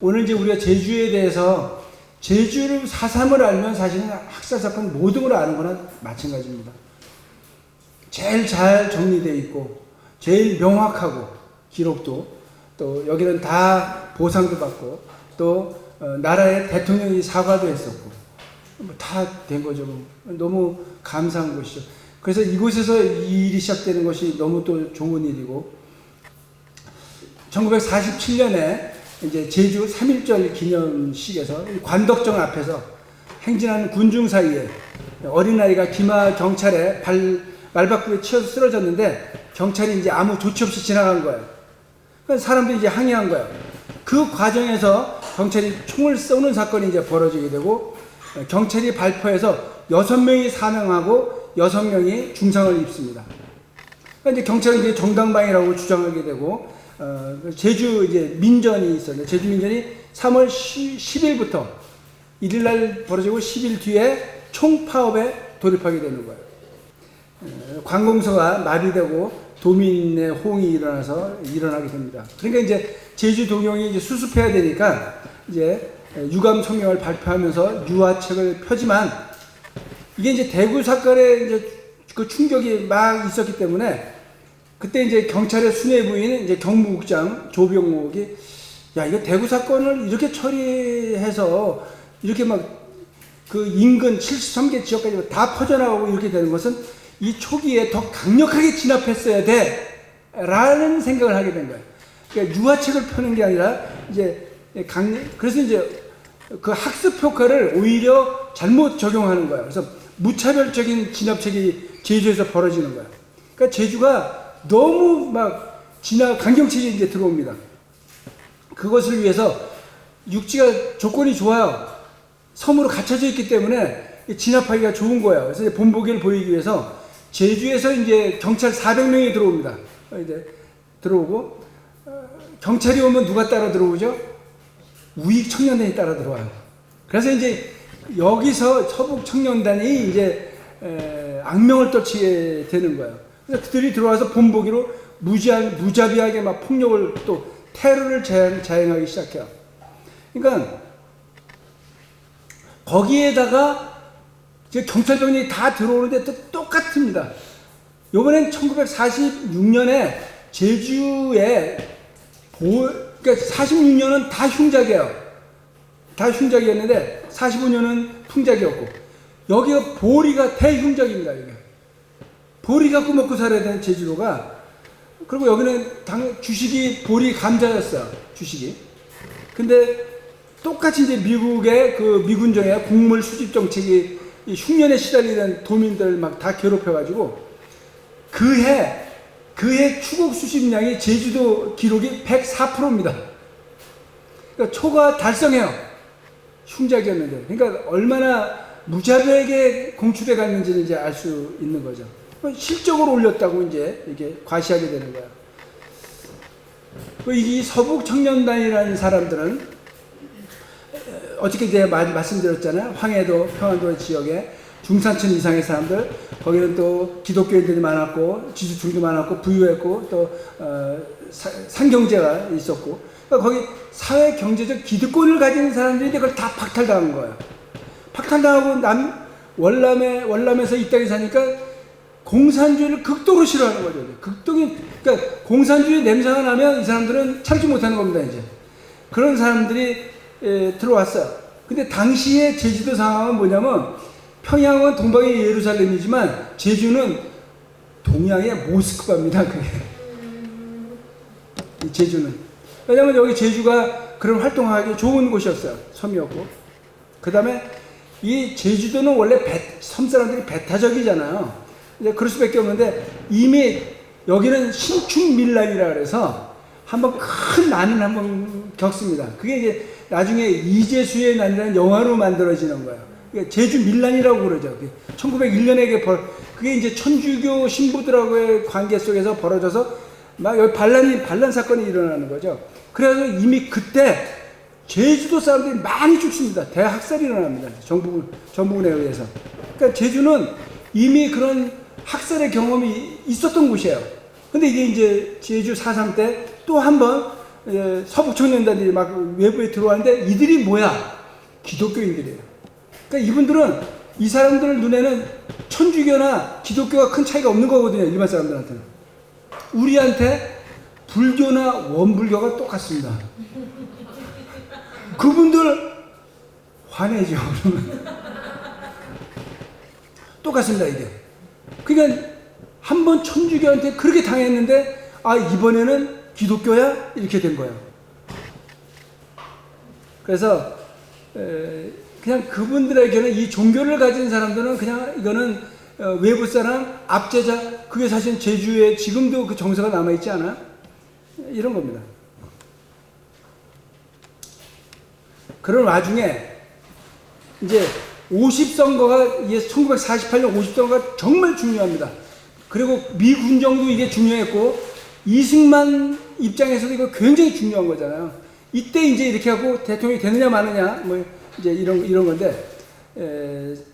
오늘 이제 우리가 제주에 대해서 제주를 4.3을 알면 사실은 학살사건 모든 걸 아는 거나 마찬가지입니다. 제일 잘 정리되어 있고 제일 명확하고 기록도 또 여기는 다 보상도 받고 또 나라의 대통령이 사과도 했었고 다 된 거죠. 너무 감사한 곳이죠. 그래서 이곳에서 이 일이 시작되는 것이 너무 또 좋은 일이고 1947년에 이제 제주 3.1절 기념식에서 관덕정 앞에서 행진하는 군중 사이에 어린아이가 기마 경찰에 말바꾸에 치여서 쓰러졌는데 경찰이 이제 아무 조치 없이 지나간 거예요. 그래서 사람들이 이제 항의한 거예요. 그 과정에서 경찰이 총을 쏘는 사건이 이제 벌어지게 되고 경찰이 발포해서 6명이 사망하고 6명이 중상을 입습니다. 그러니까 이제 경찰은 이제 정당방위라고 주장하게 되고 제주 이제 민전이 있었는데 제주 민전이 3월 10일부터 1일날 벌어지고 10일 뒤에 총파업에 돌입하게 되는 거예요. 관공서가 마비되고 도민의 호응이 일어나게 됩니다. 그러니까 이제 제주 동영이 이제 수습해야 되니까 이제 유감 성명을 발표하면서 유화책을 펴지만 이게 이제 대구 사건에 이제 그 충격이 막 있었기 때문에 그때 이제 경찰의 수뇌부인 이제 경무국장 조병옥이 야 이거 대구 사건을 이렇게 처리해서 이렇게 막 그 인근 73개 지역까지 다 퍼져나가고 이렇게 되는 것은 이 초기에 더 강력하게 진압했어야 돼 라는 생각을 하게 된 거예요. 그러니까 유화책을 펴는 게 아니라 이제 그래서 이제 그 학습 효과를 오히려 잘못 적용하는 거예요. 그래서 무차별적인 진압책이 제주에서 벌어지는 거예요. 그러니까 제주가 너무 막 강경책이 이제 들어옵니다. 그것을 위해서 육지가 조건이 좋아요. 섬으로 갇혀져 있기 때문에 진압하기가 좋은 거예요. 그래서 이제 본보기를 보이기 위해서 제주에서 이제 경찰 400명이 들어옵니다. 이제 들어오고 경찰이 오면 누가 따라 들어오죠? 우익 청년단이 따라 들어와요. 그래서 이제 여기서 서북 청년단이 이제 악명을 떨치게 되는 거예요. 그래서 그들이 들어와서 본보기로 무자비하게 막 폭력을 또 테러를 자행하기 시작해요. 그러니까 거기에다가 이제 경찰병력이 다 들어오는데 또 똑같습니다. 이번엔 1946년에 제주에 그러니까 46년은 다 흉작이에요. 다 흉작이었는데 45년은 풍작이었고 여기가 보리가 대흉작입니다. 여기. 보리 갖고 먹고 살아야 되는 제주도가 그리고 여기는 주식이 보리 감자였어요. 주식이. 근데 똑같이 이제 미국의 그 미군정의 곡물 수집 정책이 흉년에 시달리는 도민들 막 다 괴롭혀가지고 그해 추국 수집량이 제주도 기록이 104%입니다. 그러니까 초가 달성해요. 흉작이었는데. 그러니까 얼마나 무자비하게 공출해 갔는지는 이제 알 수 있는 거죠. 실적으로 올렸다고 이제 이게 과시하게 되는 거야. 이 서북 청년단이라는 사람들은 어저께 이제 말씀드렸잖아요. 황해도, 평안도 지역에 중산층 이상의 사람들, 거기는 또 기독교인들이 많았고, 지주층도 많았고, 부유했고, 또, 상경제가 있었고, 그러니까 거기 사회 경제적 기득권을 가진 사람들이 그걸 다 박탈당한 거예요. 박탈당하고 월남에서 이 땅에 사니까 공산주의를 극도로 싫어하는 거죠. 그러니까 공산주의 냄새가 나면 이 사람들은 참지 못하는 겁니다, 이제. 그런 사람들이 들어왔어요. 근데 당시의 제주도 상황은 뭐냐면 평양은 동방의 예루살렘이지만 제주는 동양의 모스크바입니다. 그게. 이 제주는. 왜냐면 여기 제주가 그런 활동하기 좋은 곳이었어요. 섬이었고. 그 다음에 이 제주도는 원래 섬 사람들이 배타적이잖아요. 이제 그럴 수밖에 없는데 이미 여기는 신축밀란이라 그래서 한번 큰 난을 한번 겪습니다. 그게 이제 나중에 이재수의 난이라는 영화로 만들어지는 거예요. 그러니까 제주 밀란이라고 그러죠. 1901년에 그게 이제 천주교 신부들하고의 관계 속에서 벌어져서 막 여기 반란 사건이 일어나는 거죠. 그래서 이미 그때 제주도 사람들이 많이 죽습니다. 대학살이 일어납니다. 정부군에 의해서. 그러니까 제주는 이미 그런 학살의 경험이 있었던 곳이에요. 근데 이게 이제 제주 4.3 때 또 한 번 서북 청년단들이 막 외부에 들어왔는데 이들이 뭐야? 기독교인들이에요. 그러니까 이분들은 이 사람들 눈에는 천주교나 기독교가 큰 차이가 없는 거거든요. 일반 사람들한테는. 우리한테 불교나 원불교가 똑같습니다. 그분들 화내죠. 똑같습니다, 이게. 그러니까 한번 천주교한테 그렇게 당했는데, 아, 이번에는 기독교야? 이렇게 된 거예요. 그래서, 그냥 그분들에게는 이 종교를 가진 사람들은 그냥 이거는 외부 사람, 압제자, 그게 사실 제주에 지금도 그 정서가 남아있지 않아? 이런 겁니다. 그런 와중에 이제 50선거가 1948년 50선거가 정말 중요합니다. 그리고 미 군정도 이게 중요했고 이승만 입장에서도 이거 굉장히 중요한 거잖아요. 이때 이제 이렇게 하고 대통령이 되느냐 마느냐 뭐 이제 이런 건데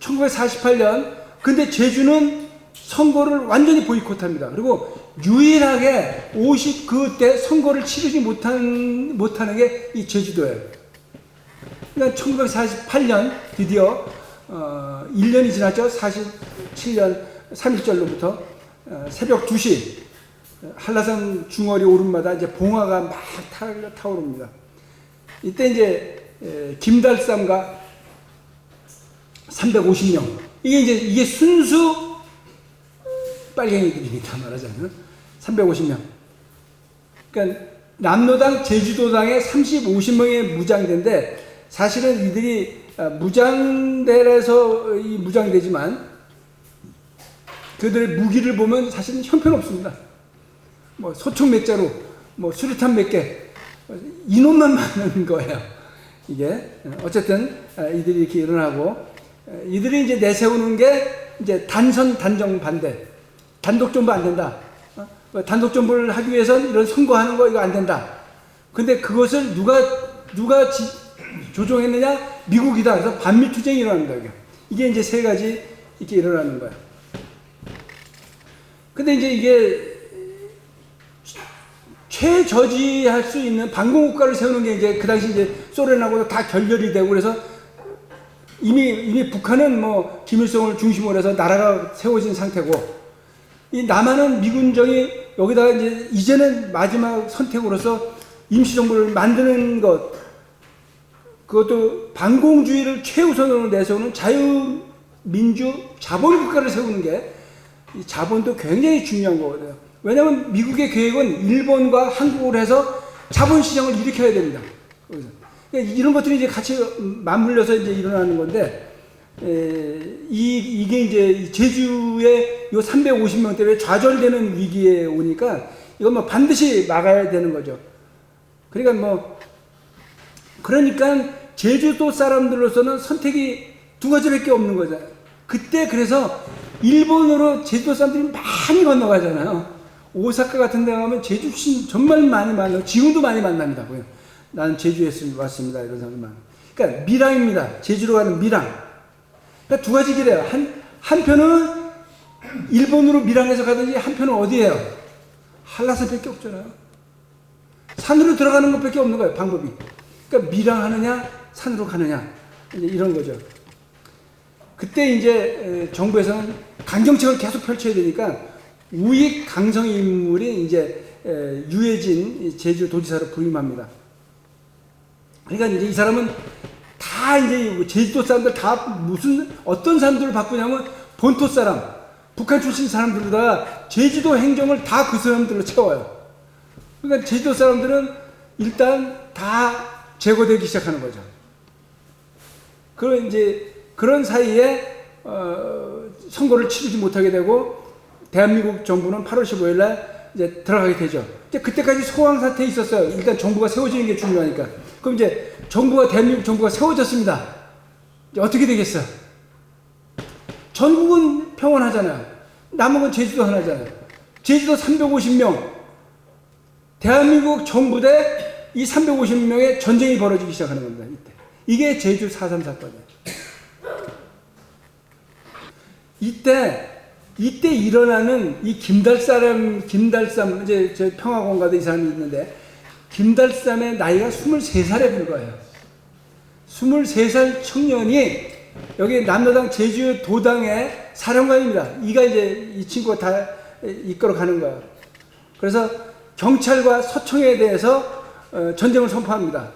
1948년 근데 제주는 선거를 완전히 보이콧합니다. 그리고 유일하게 그때 선거를 치르지 못하는 게 이 제주도예요. 그러니까 1948년 드디어 1년이 지났죠. 47년 3일절로부터 새벽 2시 한라산 중어리 오름마다 이제 봉화가 막 타오릅니다. 이때 이제 김달삼과 350명 이게 순수 빨갱이들입니다. 말하자면 350명. 그러니까 남로당 제주도당에 50명의 무장대인데 사실은 이들이 무장대라서 무장대지만 그들의 무기를 보면 사실은 형편없습니다. 뭐 소총 몇 자루, 뭐 수류탄 몇 개, 인원만 많은 거예요. 이게 어쨌든 이들이 이렇게 일어나고 이들이 이제 내세우는 게 이제 단정 반대, 단독 정부 안 된다. 단독 정부를 하기 위해서는 이런 선거하는 거 이거 안 된다. 근데 그것을 누가 조종했느냐? 미국이다. 그래서 반미 투쟁이 일어납니다. 이게 이제 세 가지 이렇게 일어나는 거야. 근데 이제 이게 최저지할 수 있는 반공국가를 세우는 게 이제 그 당시 이제 소련하고도 다 결렬이 되고 그래서 이미 북한은 뭐 김일성을 중심으로 해서 나라가 세워진 상태고 이 남한은 미군정이 여기다가 이제는 마지막 선택으로서 임시정부를 만드는 것 그것도 반공주의를 최우선으로 내세우는 자유민주 자본국가를 세우는 게 이 자본도 굉장히 중요한 거거든요. 왜냐하면 미국의 계획은 일본과 한국을 해서 자본시장을 일으켜야 됩니다. 그러니까 이런 것들이 이제 같이 맞물려서 이제 일어나는 건데, 이게 이제 제주의 요 350명 때문에 좌절되는 위기에 오니까 이건 뭐 반드시 막아야 되는 거죠. 그러니까 제주도 사람들로서는 선택이 두 가지밖에 없는 거잖아요. 그때 그래서 일본으로 제주도 사람들이 많이 건너가잖아요. 오사카 같은 데 가면 제주 신 정말 많이 만나고 지금도 많이 만납니다. 나는 제주에 왔습니다. 이런 사람들 많아요. 그러니까 밀항입니다. 제주로 가는 밀항. 그러니까 두 가지 길이에요. 한편은 일본으로 밀항해서 가든지 한편은 어디예요? 한라산밖에 없잖아요. 산으로 들어가는 것밖에 없는 거예요. 방법이. 그러니까 밀항하느냐 산으로 가느냐 이제 이런 거죠. 그때 이제 정부에서는 강정책을 계속 펼쳐야 되니까 우익 강성 인물이 이제 유해진 제주도지사로 부임합니다. 그러니까 이제 이 사람은 다 이제 제주도 사람들 다 어떤 사람들을 바꾸냐면 본토 사람, 북한 출신 사람들보다 제주도 행정을 다 그 사람들로 채워요. 그러니까 제주도 사람들은 일단 다 제거되기 시작하는 거죠. 그런 사이에 선거를 치르지 못하게 되고 대한민국 정부는 8월 15일 날 이제 들어가게 되죠. 이제 그때까지 소강 사태에 있었어요. 일단 정부가 세워지는 게 중요하니까. 그럼 이제 대한민국 정부가 세워졌습니다. 이제 어떻게 되겠어요? 전국은 평온하잖아요. 남은 건 제주도 하나잖아요. 제주도 350명. 대한민국 정부 대 이 350명의 전쟁이 벌어지기 시작하는 겁니다. 이게 제주 4.3 사건이에요. 이때 일어나는 이 김달삼 이제 저 평화공가도 이 사람이 있는데 김달삼의 나이가 23살에 불과해요. 23살 청년이 여기 남로당 제주 도당의 사령관입니다. 이 친구가 다 이끌어 가는 거예요. 그래서 경찰과 서청에 대해서 전쟁을 선포합니다.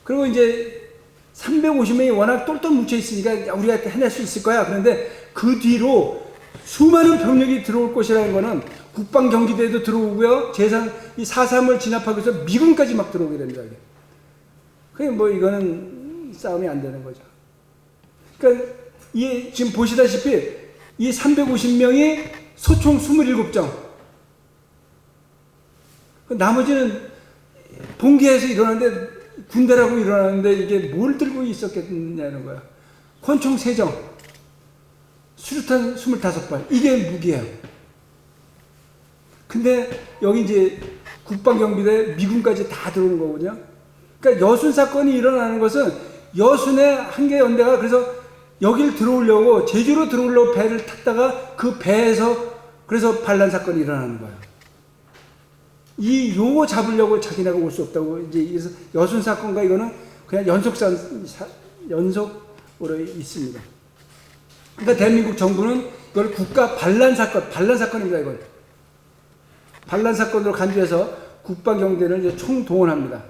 그리고 이제 350명이 워낙 똘똘 뭉쳐 있으니까 우리가 해낼 수 있을 거야. 그런데 그 뒤로 수많은 병력이 들어올 것이라는 거는 국방경기대도 들어오고요. 이 4.3을 진압하기 위해서 미군까지 막 들어오게 됩니다. 그게 뭐 이거는 싸움이 안 되는 거죠. 그러니까 지금 보시다시피 이 350명이 소총 27정. 나머지는 봉기에서 일어났는데 군대라고 일어났는데 이게 뭘 들고 있었겠냐는 거야. 권총 3정, 수류탄 25발. 이게 무기예요. 근데 여기 이제 국방경비대 미군까지 다 들어오는 거거든요. 그러니까 여순 사건이 일어나는 것은 여순의 한계 연대가 그래서 여길 들어오려고 제주로 들어오려고 배를 탔다가 그 배에서 그래서 반란 사건이 일어나는 거예요. 요거 잡으려고 자기네가 올 수 없다고 이제 여순 사건과 이거는 그냥 연속으로 있습니다. 그러니까 대한민국 정부는 이걸 국가 반란 사건입니다. 이걸 반란 사건으로 간주해서 국방경대를 이제 총동원합니다.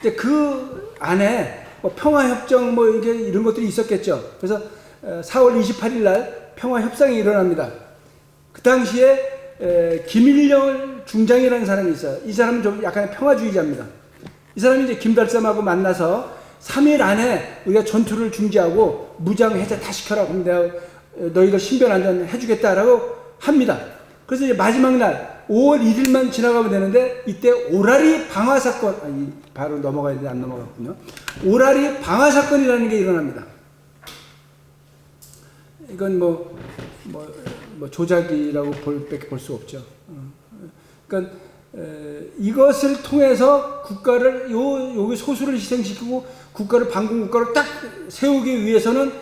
이제 그 안에 뭐 평화협정 뭐 이런 것들이 있었겠죠. 그래서 4월 28일 날 평화협상이 일어납니다. 그 당시에 김일열 중장이라는 사람이 있어요. 이 사람은 좀 약간 평화주의자입니다. 이 사람이 이제 김달삼하고 만나서 3일 안에 우리가 전투를 중지하고 무장 해제 다 시켜라. 그럼 내가 너희들 신변 안전 해주겠다라고 합니다. 그래서 이제 마지막 날 5월 1일만 지나가면 되는데 이때 오라리 방화 사건, 바로 넘어가야 되는데 안 넘어갔군요. 오라리 방화 사건이라는 게 일어납니다. 이건 뭐 조작이라고 볼 수 없죠. 그러니까 이것을 통해서 국가를 여기 소수를 희생시키고 국가를 반공국가를 딱 세우기 위해서는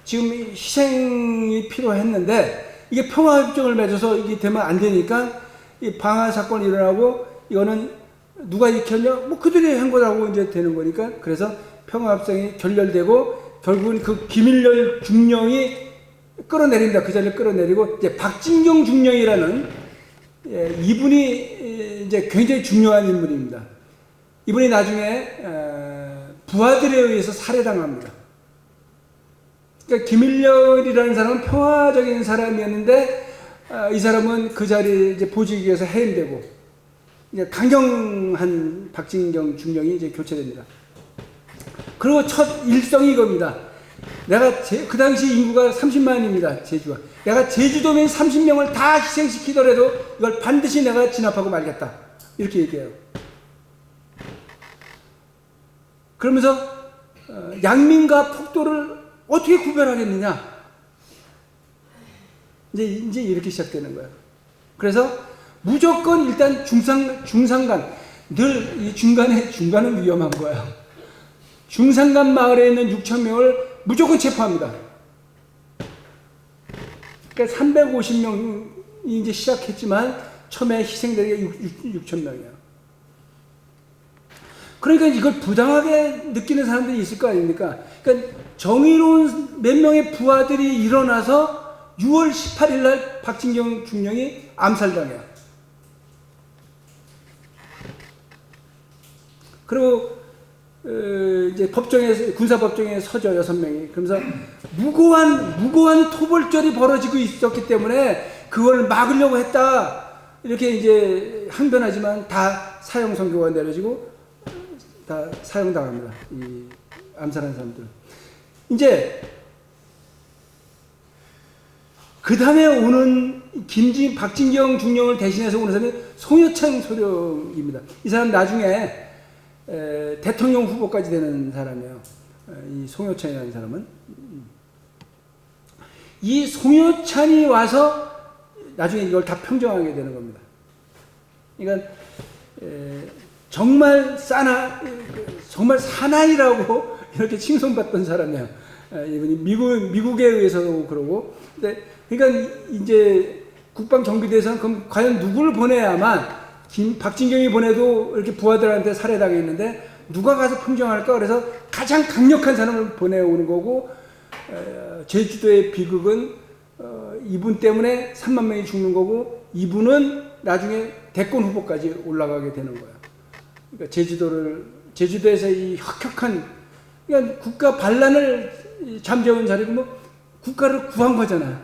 지금 희생이 필요했는데 이게 평화협정을 맺어서 이게 되면 안 되니까 이 방화 사건이 일어나고 이거는 누가 일으켰냐? 뭐 그들이 한 거라고 이제 되는 거니까 그래서 평화협정이 결렬되고 결국은 그 김일열 중령이 끌어내립니다. 그 자리를 끌어내리고 이제 박진경 중령이라는 이분이 이제 굉장히 중요한 인물입니다. 이분이 나중에 부하들에 의해서 살해당합니다. 그러니까 김일열이라는 사람은 평화적인 사람이었는데 이 사람은 그 자리에 이제 보직에 의해서 해임되고 이제 강경한 박진경 중령이 이제 교체됩니다. 그리고 첫 일성이 이겁니다. 내가 그 당시 인구가 30만입니다. 제주가. 내가 제주도민 30명을 다 희생시키더라도 이걸 반드시 내가 진압하고 말겠다. 이렇게 얘기해요. 그러면서 양민과 폭도를 어떻게 구별하겠느냐? 이제 이렇게 시작되는 거예요. 그래서 무조건 일단 중산간, 늘 이 중간은 위험한 거예요. 중산간 마을에 있는 6,000명을 무조건 체포합니다. 그러니까 350명이 이제 시작했지만 처음에 희생되는 게 6,000명이에요. 그러니까 이걸 부당하게 느끼는 사람들이 있을 거 아닙니까? 그러니까 정의로운 몇 명의 부하들이 일어나서 6월 18일 날 박진경 중령이 암살당해요. 그리고 이제 군사법정에 서죠. 6명이. 그러면서 무고한 토벌절이 벌어지고 있었기 때문에 그걸 막으려고 했다. 이렇게 이제 항변하지만 다 사형 선고가 내려지고 다 사형당합니다. 이 암살한 사람들은. 이제 그 다음에 오는 박진경 중령을 대신해서 오는 사람이 송여창 소령입니다. 이 사람 나중에 대통령 후보까지 되는 사람이에요. 이 송여찬이라는 사람은. 이 송여찬이 와서 나중에 이걸 다 평정하게 되는 겁니다. 그러니까 정말 사나이라고 이렇게 칭송받던 사람이에요. 이분이 미국에 의해서도 그러고. 그러니까 이제 국방정비대에서는 그럼 과연 누구를 보내야만 박진경이 보내도 이렇게 부하들한테 살해당했는데 누가 가서 평정할까? 그래서 가장 강력한 사람을 보내오는 거고, 제주도의 비극은 이분 때문에 3만 명이 죽는 거고, 이분은 나중에 대권 후보까지 올라가게 되는 거예요. 그러니까 제주도에서 이 혁혁한, 그러니까 국가 반란을 잠재운 자리고 뭐 국가를 구한 거잖아요.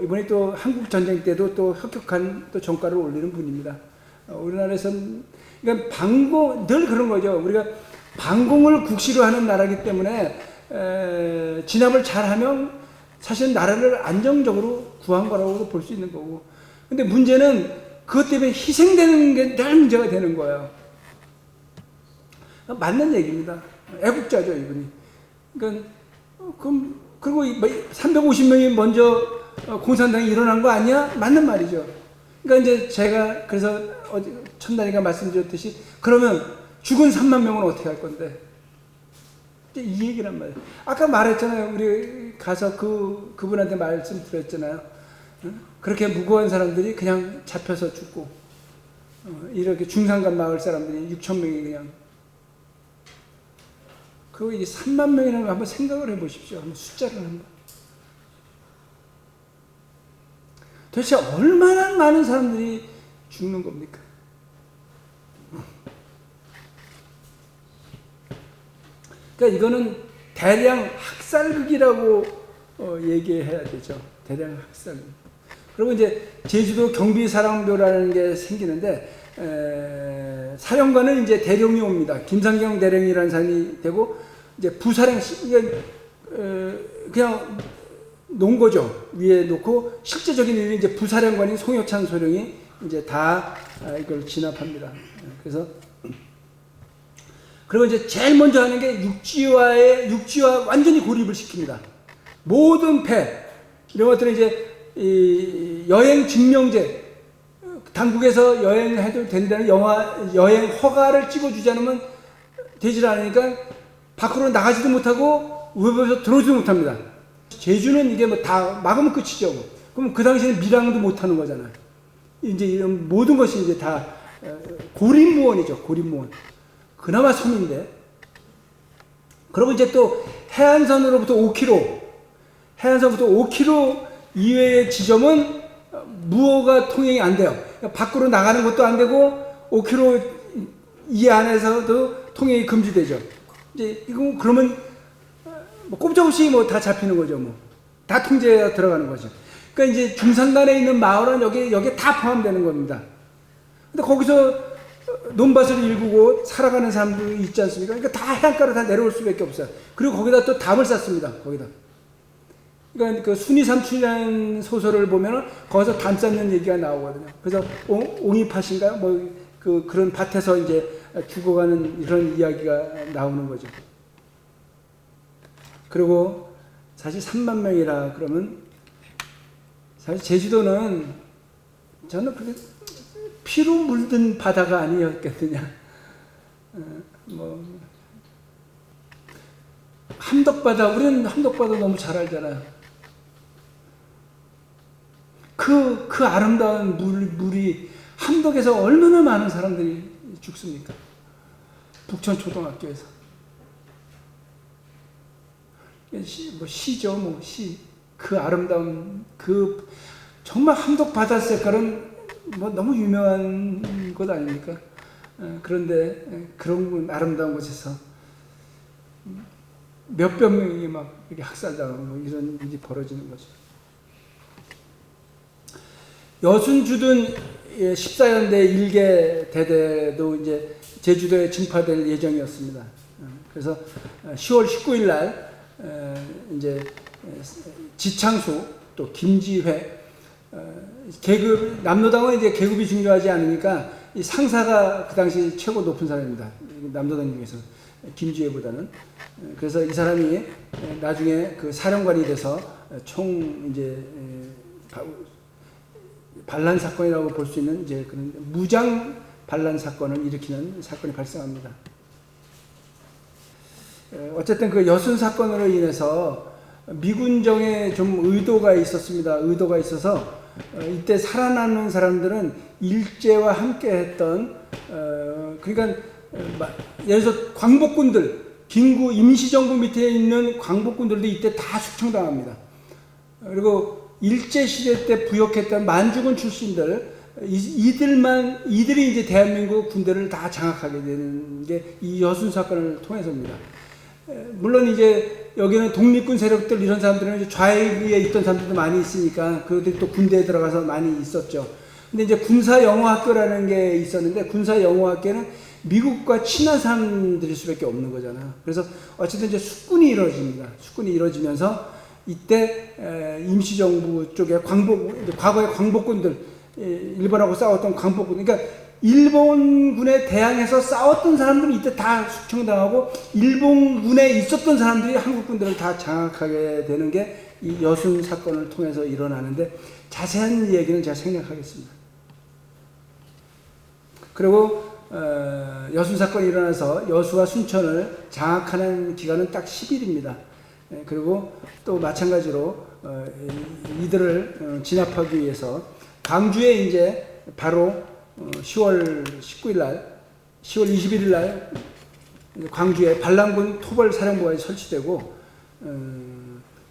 이번에 또 한국 전쟁 때도 또 혁혁한 또 전과를 올리는 분입니다. 우리나라에서는 그러니까 늘 그런 거죠. 우리가 반공을 국시로 하는 나라이기 때문에 진압을 잘하면 사실 나라를 안정적으로 구한 거라고 볼 수 있는 거고. 근데 문제는 그것 때문에 희생되는 게 늘 문제가 되는 거예요. 맞는 얘기입니다. 애국자죠, 이분이. 그러니까 그리고 350명이 먼저 공산당이 일어난 거 아니야? 맞는 말이죠. 그러니까 이제 제가 그래서 천단이가 말씀드렸듯이 그러면 죽은 3만 명은 어떻게 할 건데? 이 얘기란 말이에요. 아까 말했잖아요. 우리 가서 그분한테 말씀드렸잖아요. 그렇게 무고한 사람들이 그냥 잡혀서 죽고, 이렇게 중산간 마을 사람들이 6천 명이 그냥. 그리고 이 3만 명이라는 걸 한번 생각을 해 보십시오. 한번 숫자를 한번. 도대체 얼마나 많은 사람들이 죽는 겁니까? 그러니까 이거는 대량 학살극이라고 얘기해야 되죠. 대량 학살극. 그리고 이제 제주도 경비사령부라는 게 생기는데, 사령관은 이제 대령이 옵니다. 김상경 대령이라는 사람이 되고, 이제 부사령, 그냥 놓은 거죠. 위에 놓고, 실제적인 일은 이제 부사령관인 송효찬 소령이 이제 다 이걸 진압합니다. 그래서, 그리고 이제 제일 먼저 하는 게 육지와 완전히 고립을 시킵니다. 모든 배, 이런 것들은 이제 이 여행 증명제, 당국에서 여행해도 된다는 여행 허가를 찍어주지 않으면 되질 않으니까 밖으로 나가지도 못하고 외부에서 들어오지도 못합니다. 제주는 이게 뭐 다 막으면 끝이죠. 그럼 그 당시에는 밀항도 못하는 거잖아요. 이제 이런 모든 것이 이제 다 고립무원이죠. 고립무원. 그나마 섬인데. 그러고 이제 또 해안선으로부터 5km, 해안선부터 5km 이외의 지점은 무어가 통행이 안 돼요. 그러니까 밖으로 나가는 것도 안 되고 5km 이 안에서도 통행이 금지되죠. 이제 이거 그러면 뭐 꼼짝없이 뭐 다 잡히는 거죠. 뭐 다 통제에 들어가는 거죠. 그러니까 이제 중산간에 있는 마을은 여기에 다 포함되는 겁니다. 근데 거기서 논밭을 일구고 살아가는 사람들이 있지 않습니까? 그러니까 다 해안가로 다 내려올 수밖에 없어요. 그리고 거기다 또 담을 쌓습니다. 거기다. 그러니까 그 순이삼춘이라는 소설을 보면은 거기서 담 쌓는 얘기가 나오거든요. 그래서 옹이팥인가요? 뭐 그런 밭에서 이제 죽어가는 이런 이야기가 나오는 거죠. 그리고 사실 3만 명이라 그러면 사실 제주도는 저는 그게 피로 물든 바다가 아니었겠느냐. 뭐 함덕바다, 우리는 함덕바다 너무 잘 알잖아요. 그 아름다운 물이 함덕에서 얼마나 많은 사람들이 죽습니까? 북천초등학교에서. 시죠, 뭐, 시. 그 아름다운, 정말 함덕 바다 색깔은 뭐 너무 유명한 곳 아닙니까? 그런데 그런 아름다운 곳에서 몇백 명이 막 이렇게 학살당하고 뭐 이런 일이 벌어지는 거죠. 여순주둔 14연대 1개 대대도 이제 제주도에 진파될 예정이었습니다. 그래서 10월 19일 날 이제 지창수 또 김지회 계급, 남로당은 이제 계급이 중요하지 않으니까 이 상사가 그 당시 최고 높은 사람입니다. 남로당 중에서 김지회보다는. 그래서 이 사람이 나중에 그 사령관이 돼서 총 이제 반란 사건이라고 볼 수 있는 이제 그런 무장 반란 사건을 일으키는 사건이 발생합니다. 어쨌든 그 여순 사건으로 인해서 미군정에 좀 의도가 있었습니다. 의도가 있어서 이때 살아남는 사람들은 일제와 함께 했던 그러니까 예를 들어서 광복군들, 김구 임시정부 밑에 있는 광복군들도 이때 다 숙청당합니다. 그리고 일제시대 때 부역했던 만주군 출신들, 이들이 이제 대한민국 군대를 다 장악하게 되는 게 이 여순 사건을 통해서입니다. 물론 이제 여기는 독립군 세력들 이런 사람들은 이제 좌익에 있던 사람들도 많이 있으니까 그들이 또 군대에 들어가서 많이 있었죠. 근데 이제 군사영어학교라는 게 있었는데 군사영어학교는 미국과 친한 사람들일 수밖에 없는 거잖아요. 그래서 어쨌든 이제 숙군이 이루어집니다. 숙군이 이루어지면서 이때 임시정부 쪽에 과거의 광복군들, 일본하고 싸웠던 광복군, 그러니까 일본군에 대항해서 싸웠던 사람들은 이때 다 숙청당하고 일본군에 있었던 사람들이 한국군들을 다 장악하게 되는 게 이 여순 사건을 통해서 일어나는데 자세한 얘기는 제가 생략하겠습니다. 그리고 여순 사건이 일어나서 여수와 순천을 장악하는 기간은 딱 10일입니다. 그리고 또 마찬가지로 이들을 진압하기 위해서 광주에 이제 바로 10월 19일 날, 10월 21일 날 광주에 반란군 토벌사령부가 설치되고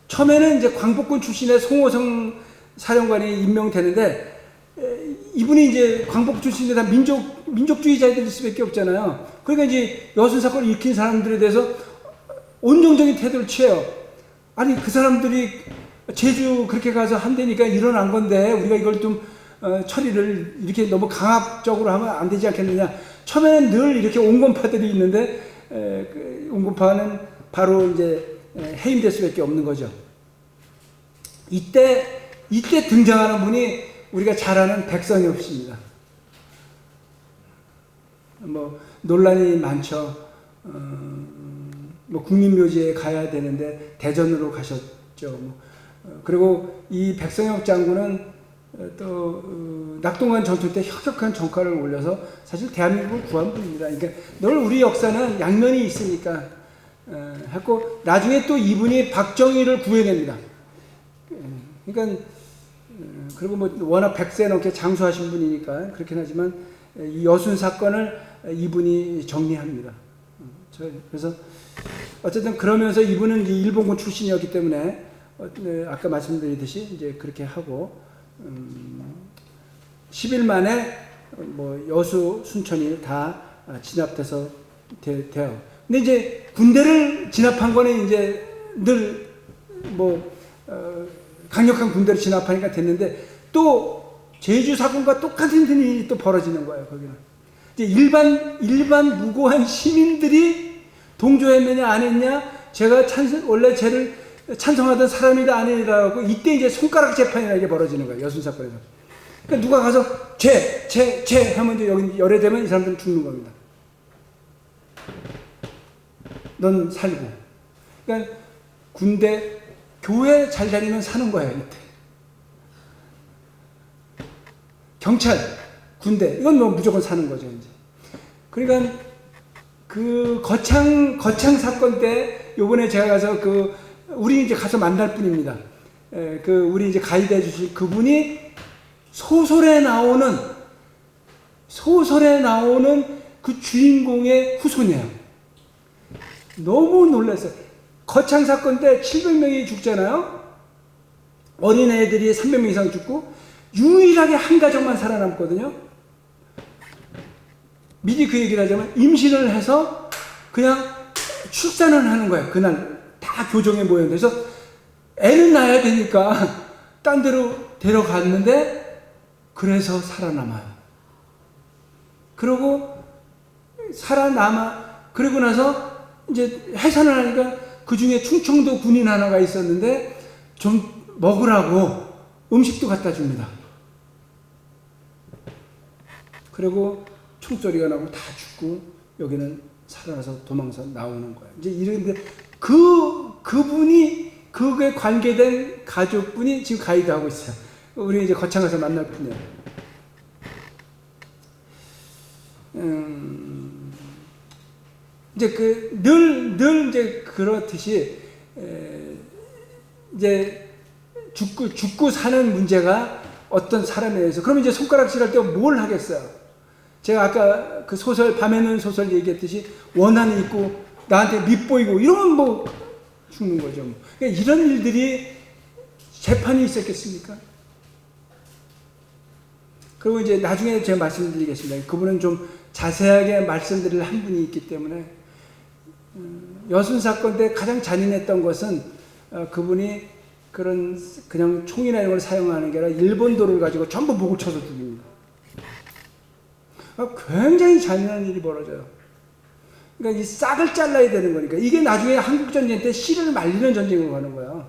처음에는 이제 광복군 출신의 송호성 사령관이 임명되는데 이분이 이제 광복 출신인데 다 민족주의자들일 수밖에 없잖아요. 그러니까 이제 여순 사건을 일으킨 사람들에 대해서 온정적인 태도를 취해요. 아니 그 사람들이 제주 그렇게 가서 한다니까 일어난 건데 우리가 이걸 좀 처리를 이렇게 너무 강압적으로 하면 안 되지 않겠느냐. 처음에는 늘 이렇게 온건파들이 있는데 온건파는 바로 이제 해임될 수밖에 없는 거죠. 이때 등장하는 분이 우리가 잘 아는 백성엽 씨입니다. 뭐 논란이 많죠. 뭐 국립묘지에 가야 되는데 대전으로 가셨죠. 그리고 이 백성엽 장군은 또 낙동강 전투 때 혁혁한 전과를 올려서 사실 대한민국을 구한 분입니다. 그러니까 늘 우리 역사는 양면이 있으니까 했고 나중에 또 이분이 박정희를 구해냅니다. 그러니까 그리고 뭐 워낙 100세 넘게 장수하신 분이니까 그렇긴 하지만 이 여순 사건을 이분이 정리합니다. 그래서 어쨌든 그러면서 이분은 이제 일본군 출신이었기 때문에 아까 말씀드리듯이 이제 그렇게 하고 10일 만에 뭐 여수 순천이 다 진압돼서 돼요. 근데 이제 군대를 진압한 거는 이제 늘 뭐 강력한 군대를 진압하니까 됐는데 또 제주 사건과 똑같은 일이 또 벌어지는 거예요. 거기는 이제 일반 무고한 시민들이 동조했느냐 안 했냐, 제가 원래 쟤를 찬성하던 사람이다 아니라고 이때 이제 손가락 재판이라는 게 벌어지는 거예요. 여순 사건에서. 그러니까 누가 가서 쟤 하면 이제 여기 열애되면 이 사람들은 죽는 겁니다. 넌 살고. 그러니까 군대, 교회 잘 다니면 사는 거예요, 이때. 경찰, 군대, 이건 뭐 무조건 사는 거죠, 이제. 그러니까 그 거창 사건 때 요번에 제가 가서 우리 이제 가서 만날 분입니다. 우리 이제 가이드 해주실 그분이 소설에 나오는 그 주인공의 후손이에요. 너무 놀랐어요. 거창 사건 때 700명이 죽잖아요. 어린애들이 300명 이상 죽고 유일하게 한 가족만 살아남거든요. 미리 그 얘기를 하자면 임신을 해서 그냥 출산을 하는 거예요. 그날 다 교정에 모였는데. 그래서 애는 낳아야 되니까 딴 데로 데려갔는데 그래서 살아남아요. 그러고 그러고 나서 이제 해산을 하니까 그 중에 충청도 군인 하나가 있었는데 좀 먹으라고 음식도 갖다 줍니다. 그리고 총소리가 나고 다 죽고 여기는 살아나서 도망서 나오는 거예요. 이제 이런데 그분이 그에 관계된 가족분이 지금 가이드하고 있어요. 우리 이제 거창에서 만날 분이에요. 이제 늘 이제 그렇듯이 이제 죽고 사는 문제가 어떤 사람에 대해서. 그러면 이제 손가락질할 때 뭘 하겠어요? 제가 아까 그 소설, 밤에 는 소설 얘기했듯이 원한이 있고 나한테 밉보이고 이러면 뭐 죽는 거죠. 그러니까 이런 일들이 재판이 있었겠습니까? 그리고 이제 나중에 제가 말씀드리겠습니다. 그분은 좀 자세하게 말씀드릴 한 분이 있기 때문에 여순 사건 때 가장 잔인했던 것은 그분이 그냥 총이나 이런 걸 사용하는 게 아니라 일본 돌을 가지고 전부 목을 쳐서 죽입니다. 굉장히 잔인한 일이 벌어져요. 그러니까 이 싹을 잘라야 되는 거니까. 이게 나중에 한국전쟁 때 씨를 말리는 전쟁으로 가는 거야.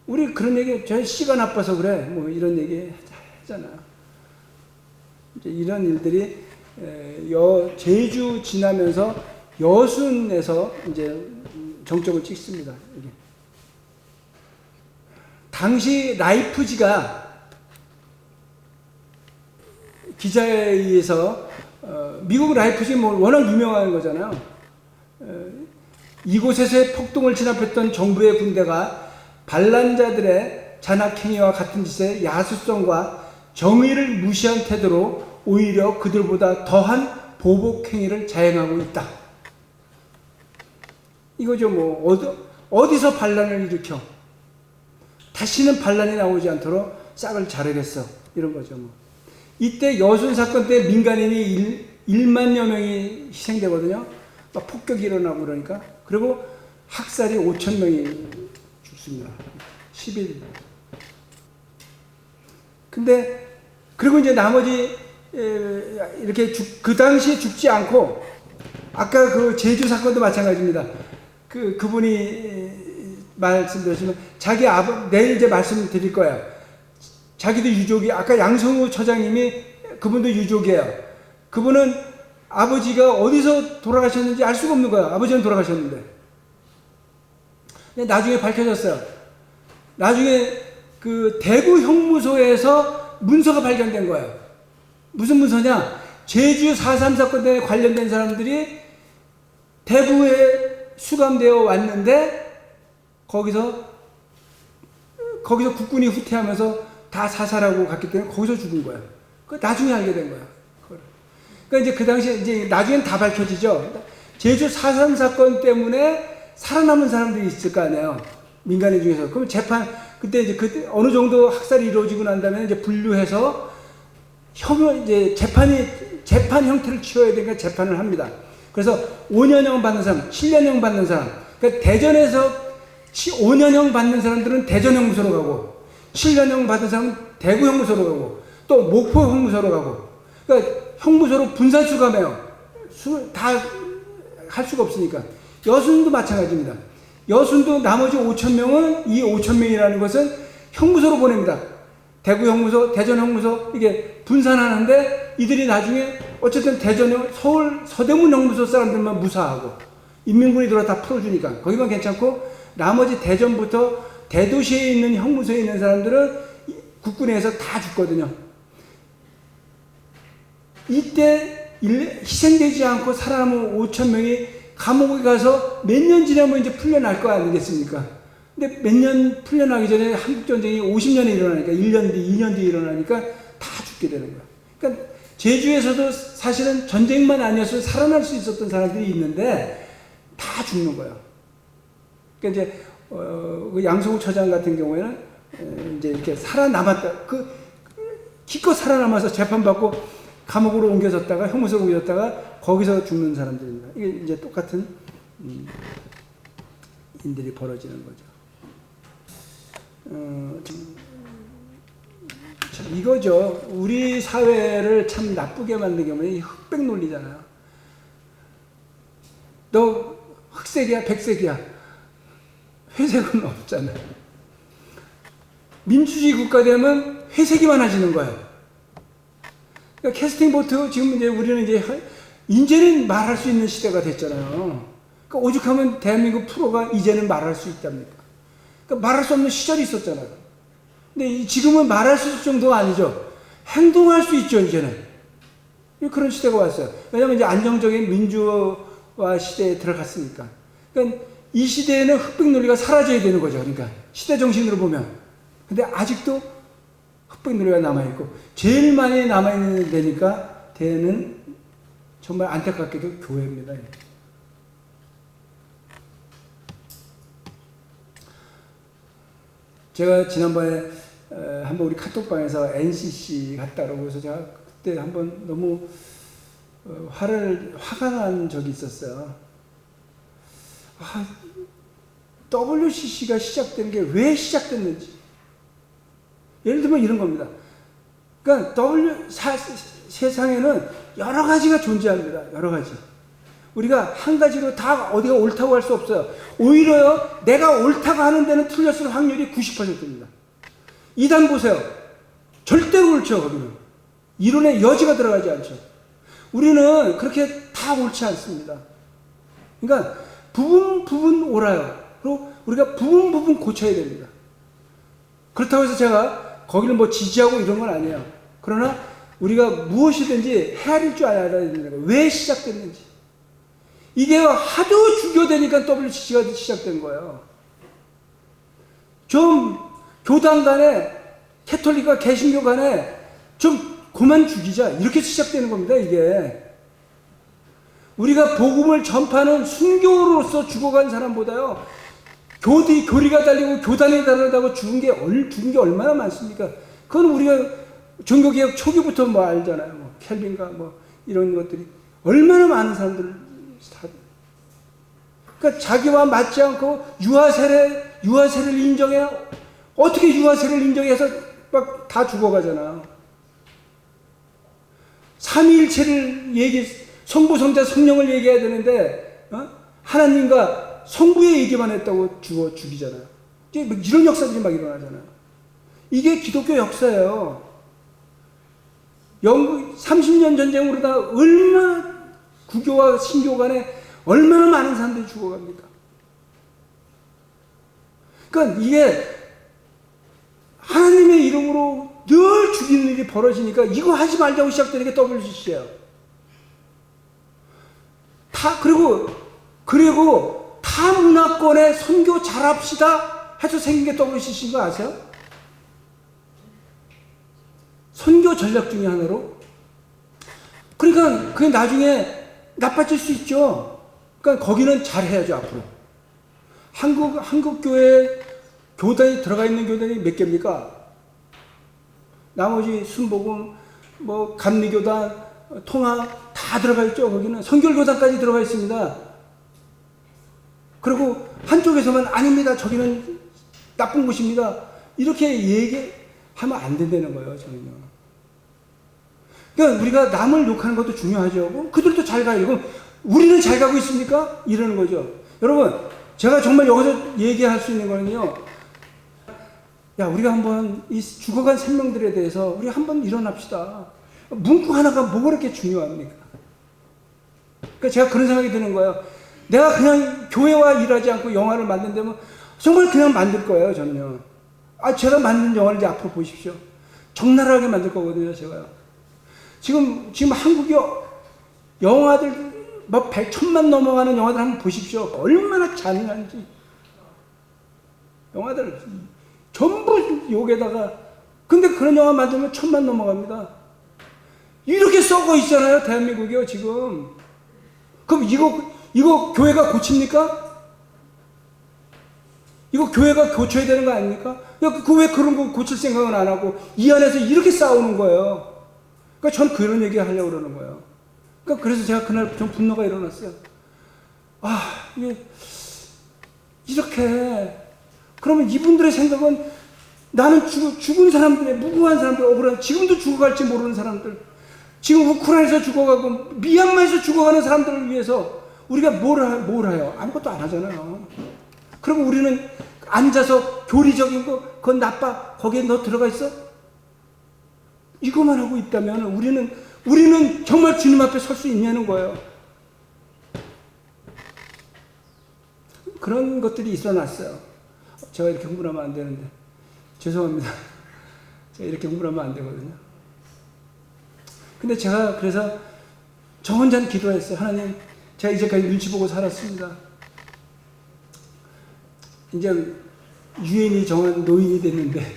우리 그런 얘기, 저 씨가 나빠서 그래. 뭐 이런 얘기 하잖아요. 이제 이런 일들이 제주 지나면서 여순에서 이제 정점을 찍습니다. 이게. 당시 라이프지가 기자에 의해서 미국 라이프지 뭐 워낙 유명한 거잖아요. 이곳에서의 폭동을 진압했던 정부의 군대가 반란자들의 잔악행위와 같은 짓에 야수성과 정의를 무시한 태도로 오히려 그들보다 더한 보복행위를 자행하고 있다. 이거죠. 뭐 어디서 반란을 일으켜 다시는 반란이 나오지 않도록 싹을 자르겠어. 이런 거죠. 뭐. 이때 여순 사건 때 민간인이 1만여 명이 희생되거든요. 막 폭격이 일어나고 그러니까. 그리고 학살이 5천 명이 죽습니다. 10일. 근데 그리고 이제 나머지 이렇게 그 당시에 죽지 않고 아까 그 제주 사건도 마찬가지입니다. 그분이 말씀드렸지만 자기 내일 이제 말씀드릴 거예요. 자기도 유족이 아까 양성우 처장님이 그분도 유족이에요. 그분은 아버지가 어디서 돌아가셨는지 알 수가 없는 거예요. 아버지는 돌아가셨는데. 근데 나중에 밝혀졌어요. 나중에 그 대구 형무소에서 문서가 발견된 거예요. 무슨 문서냐? 제주 4.3 사건 때문에 관련된 사람들이 대구에 수감되어 왔는데 거기서 국군이 후퇴하면서 다 사살하고 갔기 때문에 거기서 죽은 거예요. 그 나중에 알게 된 거예요. 그러니까 이제 그 당시에 이제 나중엔 다 밝혀지죠. 제주 4.3 사건 때문에 살아남은 사람들이 있을 거 아니에요. 민간인 중에서. 그럼 그때 이제 어느 정도 학살이 이루어지고 난 다음에 이제 분류해서 이제 재판 형태를 취해야 되니까 재판을 합니다. 그래서 5년형 받는 사람, 7년형 받는 사람. 그러니까 대전에서 5년형 받는 사람들은 대전 형무소로 가고, 7년형 받은 사람은 대구 형무소로 가고, 또 목포 형무소로 가고. 그러니까 형무소로 분산수감해요. 다 할 수가 없으니까. 여순도 마찬가지입니다. 여순도 나머지 5,000명은 이 5,000명이라는 것은 형무소로 보냅니다. 대구 형무소, 대전 형무소 이게 분산하는데 이들이 나중에 어쨌든 서울 서대문 형무소 사람들만 무사하고 인민군이 들어와 다 풀어주니까 거기만 괜찮고 나머지 대전부터 대도시에 있는 형무소에 있는 사람들은 국군에 의해서 다 죽거든요. 이때 희생되지 않고 살아남은 5,000명이 감옥에 가서 몇 년 지나면 이제 풀려날 거 아니겠습니까? 근데 몇 년 풀려나기 전에 한국전쟁이 50년에 일어나니까 1년 뒤, 2년 뒤에 일어나니까 다 죽게 되는 거야. 그러니까 제주에서도 사실은 전쟁만 아니었으면 살아날 수 있었던 사람들이 있는데 다 죽는 거예요. 그러니까 이제 그 양성우 처장 같은 경우에는 이제 이렇게 살아남았다. 기껏 살아남아서 재판받고 감옥으로 옮겨졌다가 형무소로 옮겨졌다가 거기서 죽는 사람들입니다. 이게 이제 똑같은 일들이 벌어지는 거죠. 참 이거죠. 우리 사회를 참 나쁘게 만든 게 뭐냐? 이 흑백 논리잖아요. 너 흑색이야, 백색이야. 회색은 없잖아요. 민주주의 국가 되면 회색이 많아지는 거예요. 그러니까 캐스팅 보트 지금 이제 우리는 이제는 말할 수 있는 시대가 됐잖아요. 그러니까 오죽하면 대한민국 프로가 이제는 말할 수 있답니까? 그러니까 말할 수 없는 시절이 있었잖아요. 근데 지금은 말할 수 있을 정도가 아니죠. 행동할 수 있죠, 이제는. 그런 시대가 왔어요. 왜냐하면 이제 안정적인 민주화 시대에 들어갔으니까. 그러니까 이 시대에는 흑백 논리가 사라져야 되는 거죠. 그러니까 시대 정신으로 보면. 근데 아직도 흑백 노래가 남아있고, 제일 많이 남아있는 데니까, 대는 정말 안타깝게도 교회입니다. 제가 지난번에 한번 우리 카톡방에서 NCC 갔다라고 해서 제가 그때 한번 너무 화가 난 적이 있었어요. WCC가 시작된 게 왜 시작됐는지. 예를 들면 이런 겁니다. 그러니까 세상에는 여러 가지가 존재합니다. 여러 가지. 우리가 한 가지로 다 어디가 옳다고 할 수 없어요. 오히려요, 내가 옳다고 하는 데는 틀렸을 확률이 90%입니다. 이단 보세요. 절대로 옳죠, 거기는. 이론에 여지가 들어가지 않죠. 우리는 그렇게 다 옳지 않습니다. 그러니까 부분 옳아요. 그리고 우리가 부분 고쳐야 됩니다. 그렇다고 해서 제가 거기를 뭐 지지하고 이런 건 아니에요. 그러나 우리가 무엇이든지 헤아릴 줄 알아야 되는 거예요. 왜 시작됐는지. 이게 하도 죽여대니까 WCC가 시작된 거예요. 좀 교단 간에, 캐톨릭과 개신교 간에 좀 그만 죽이자. 이렇게 시작되는 겁니다, 이게. 우리가 복음을 전파하는 순교로서 죽어간 사람보다요, 교리가 달리고 교단이 다르다고 죽은 게 얼마나 많습니까? 그건 우리가 종교개혁 초기부터 뭐 알잖아요. 뭐 켈빈과 뭐 이런 것들이 얼마나 많은 사람들을 그러니까 자기와 맞지 않고 유아세를 인정해요. 어떻게 유아세를 인정해서 막 다 죽어가잖아. 삼위일체를 성부, 성자, 성령을 얘기해야 되는데 하나님과 성부의 얘기만 했다고 죽이잖아요. 이런 역사들이 막 일어나잖아요. 이게 기독교 역사예요. 영국 30년 전쟁으로 다 얼마나 구교와 신교 간에 얼마나 많은 사람들이 죽어갑니까? 그러니까 이게 하나님의 이름으로 늘 죽이는 일이 벌어지니까 이거 하지 말자고 시작되는 게 WCC예요. 그리고 타 문화권에 선교 잘합시다 해서 생긴 게 WCC인 거 아세요? 선교 전략 중에 하나로. 그러니까 그게 나중에 나빠질 수 있죠. 그러니까 거기는 잘해야죠, 앞으로. 한국 교회 교단이 들어가 있는 교단이 몇 개입니까? 나머지 순복음, 뭐 감리교단, 통합 다 들어가 있죠. 거기는 선결교단까지 들어가 있습니다. 그리고 한쪽에서만 아닙니다. 저기는 나쁜 곳입니다. 이렇게 얘기하면 안 된다는 거예요, 저는요. 그러니까 우리가 남을 욕하는 것도 중요하죠. 그들도 잘 가요. 그럼 우리는 잘 가고 있습니까? 이러는 거죠. 여러분, 제가 정말 여기서 얘기할 수 있는 거는요. 우리가 한번 이 죽어간 생명들에 대해서 우리 한번 일어납시다. 문구 하나가 뭐가 그렇게 중요합니까? 그러니까 제가 그런 생각이 드는 거예요. 내가 그냥 교회와 일하지 않고 영화를 만든다면 정말 그냥 만들 거예요, 저는요. 제가 만든 영화를 이제 앞으로 보십시오. 적나라하게 만들 거거든요, 제가요. 지금 한국이 영화들 뭐 100,000만 넘어가는 영화들 한번 보십시오. 얼마나 잔인한지. 영화들 전부 욕에다가. 근데 그런 영화 만들면 1,000만 넘어갑니다. 이렇게 썩어 있잖아요, 대한민국이요, 지금. 그럼 이거 교회가 고칩니까? 이거 교회가 고쳐야 되는 거 아닙니까? 왜 그런 거 고칠 생각은 안 하고 이 안에서 이렇게 싸우는 거예요. 그러니까 전 그런 얘기 하려고 그러는 거예요. 그러니까 그래서 제가 그날 좀 분노가 일어났어요. 이렇게. 그러면 이분들의 생각은 나는 죽은 사람들의 무고한 사람들, 억울한, 지금도 죽어갈지 모르는 사람들, 지금 우크라이나에서 죽어가고 미얀마에서 죽어가는 사람들을 위해서 우리가 뭘 해요? 아무것도 안 하잖아요. 그리고 우리는 앉아서 교리적인 거, 그건 나빠, 거기에 너 들어가 있어? 이거만 하고 있다면 우리는 정말 주님 앞에 설 수 있냐는 거예요. 그런 것들이 일어났어요. 제가 이렇게 흥분하면 안 되는데. 죄송합니다. 제가 이렇게 흥분하면 안 되거든요. 근데 제가 그래서 저 혼자는 기도했어요. 하나님, 제가 이제까지 눈치 보고 살았습니다. 이제 유엔이 정한 노인이 됐는데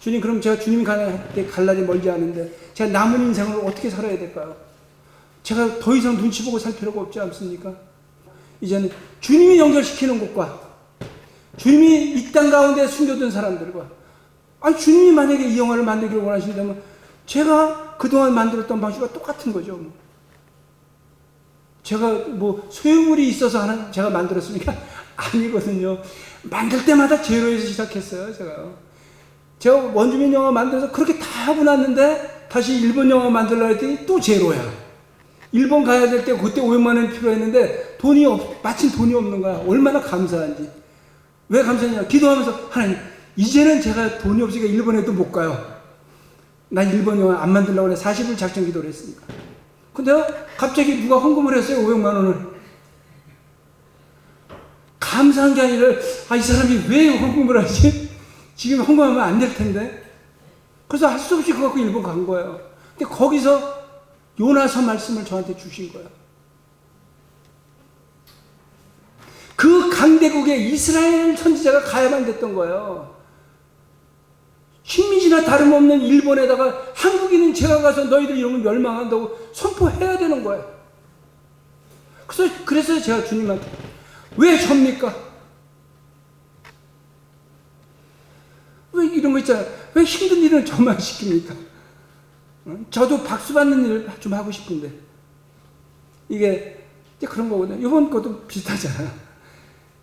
주님, 그럼 제가 주님 갈 때 갈 날이 멀지 않은데 제가 남은 인생을 어떻게 살아야 될까요? 제가 더 이상 눈치 보고 살 필요가 없지 않습니까? 이제는 주님이 연결시키는 곳과 주님이 이 땅 가운데 숨겨둔 사람들과, 아니 주님이 만약에 이 영화를 만들기를 원하신다면 제가 그동안 만들었던 방식과 똑같은 거죠. 제가 뭐 소유물이 있어서 제가 만들었습니까? 아니거든요. 만들 때마다 제로에서 시작했어요. 제가 원주민 영화 만들어서 그렇게 다 하고 났는데 다시 일본 영화 만들려고 했더니 또 제로야. 일본 가야 될 때 그때 500만 원이 필요했는데 마침 돈이 없는 거야. 얼마나 감사한지. 왜 감사하냐? 기도하면서, 하나님, 이제는 제가 돈이 없으니까 일본에도 못 가요. 난 일본 영화 안 만들려고 40일 작정 기도를 했으니까. 근데 갑자기 누가 헌금을 했어요. 500만 원을. 감사한 게 아니라, 이 사람이 왜 헌금을 하지? 지금 헌금하면 안 될 텐데. 그래서 할 수 없이 그거 갖고 일본 간 거예요. 근데 거기서 요나서 말씀을 저한테 주신 거예요. 그 강대국에 이스라엘 선지자가 가야만 됐던 거예요. 식민지나 다름없는 일본에다가 한국인은 제가 가서 너희들 이러면 멸망한다고 선포해야 되는 거예요. 그래서 제가 주님한테, 왜 접니까? 왜 이런 거 있잖아요. 왜 힘든 일은 저만 시킵니까? 저도 박수 받는 일을 좀 하고 싶은데. 이게 이제 그런 거거든요. 이번 것도 비슷하잖아요.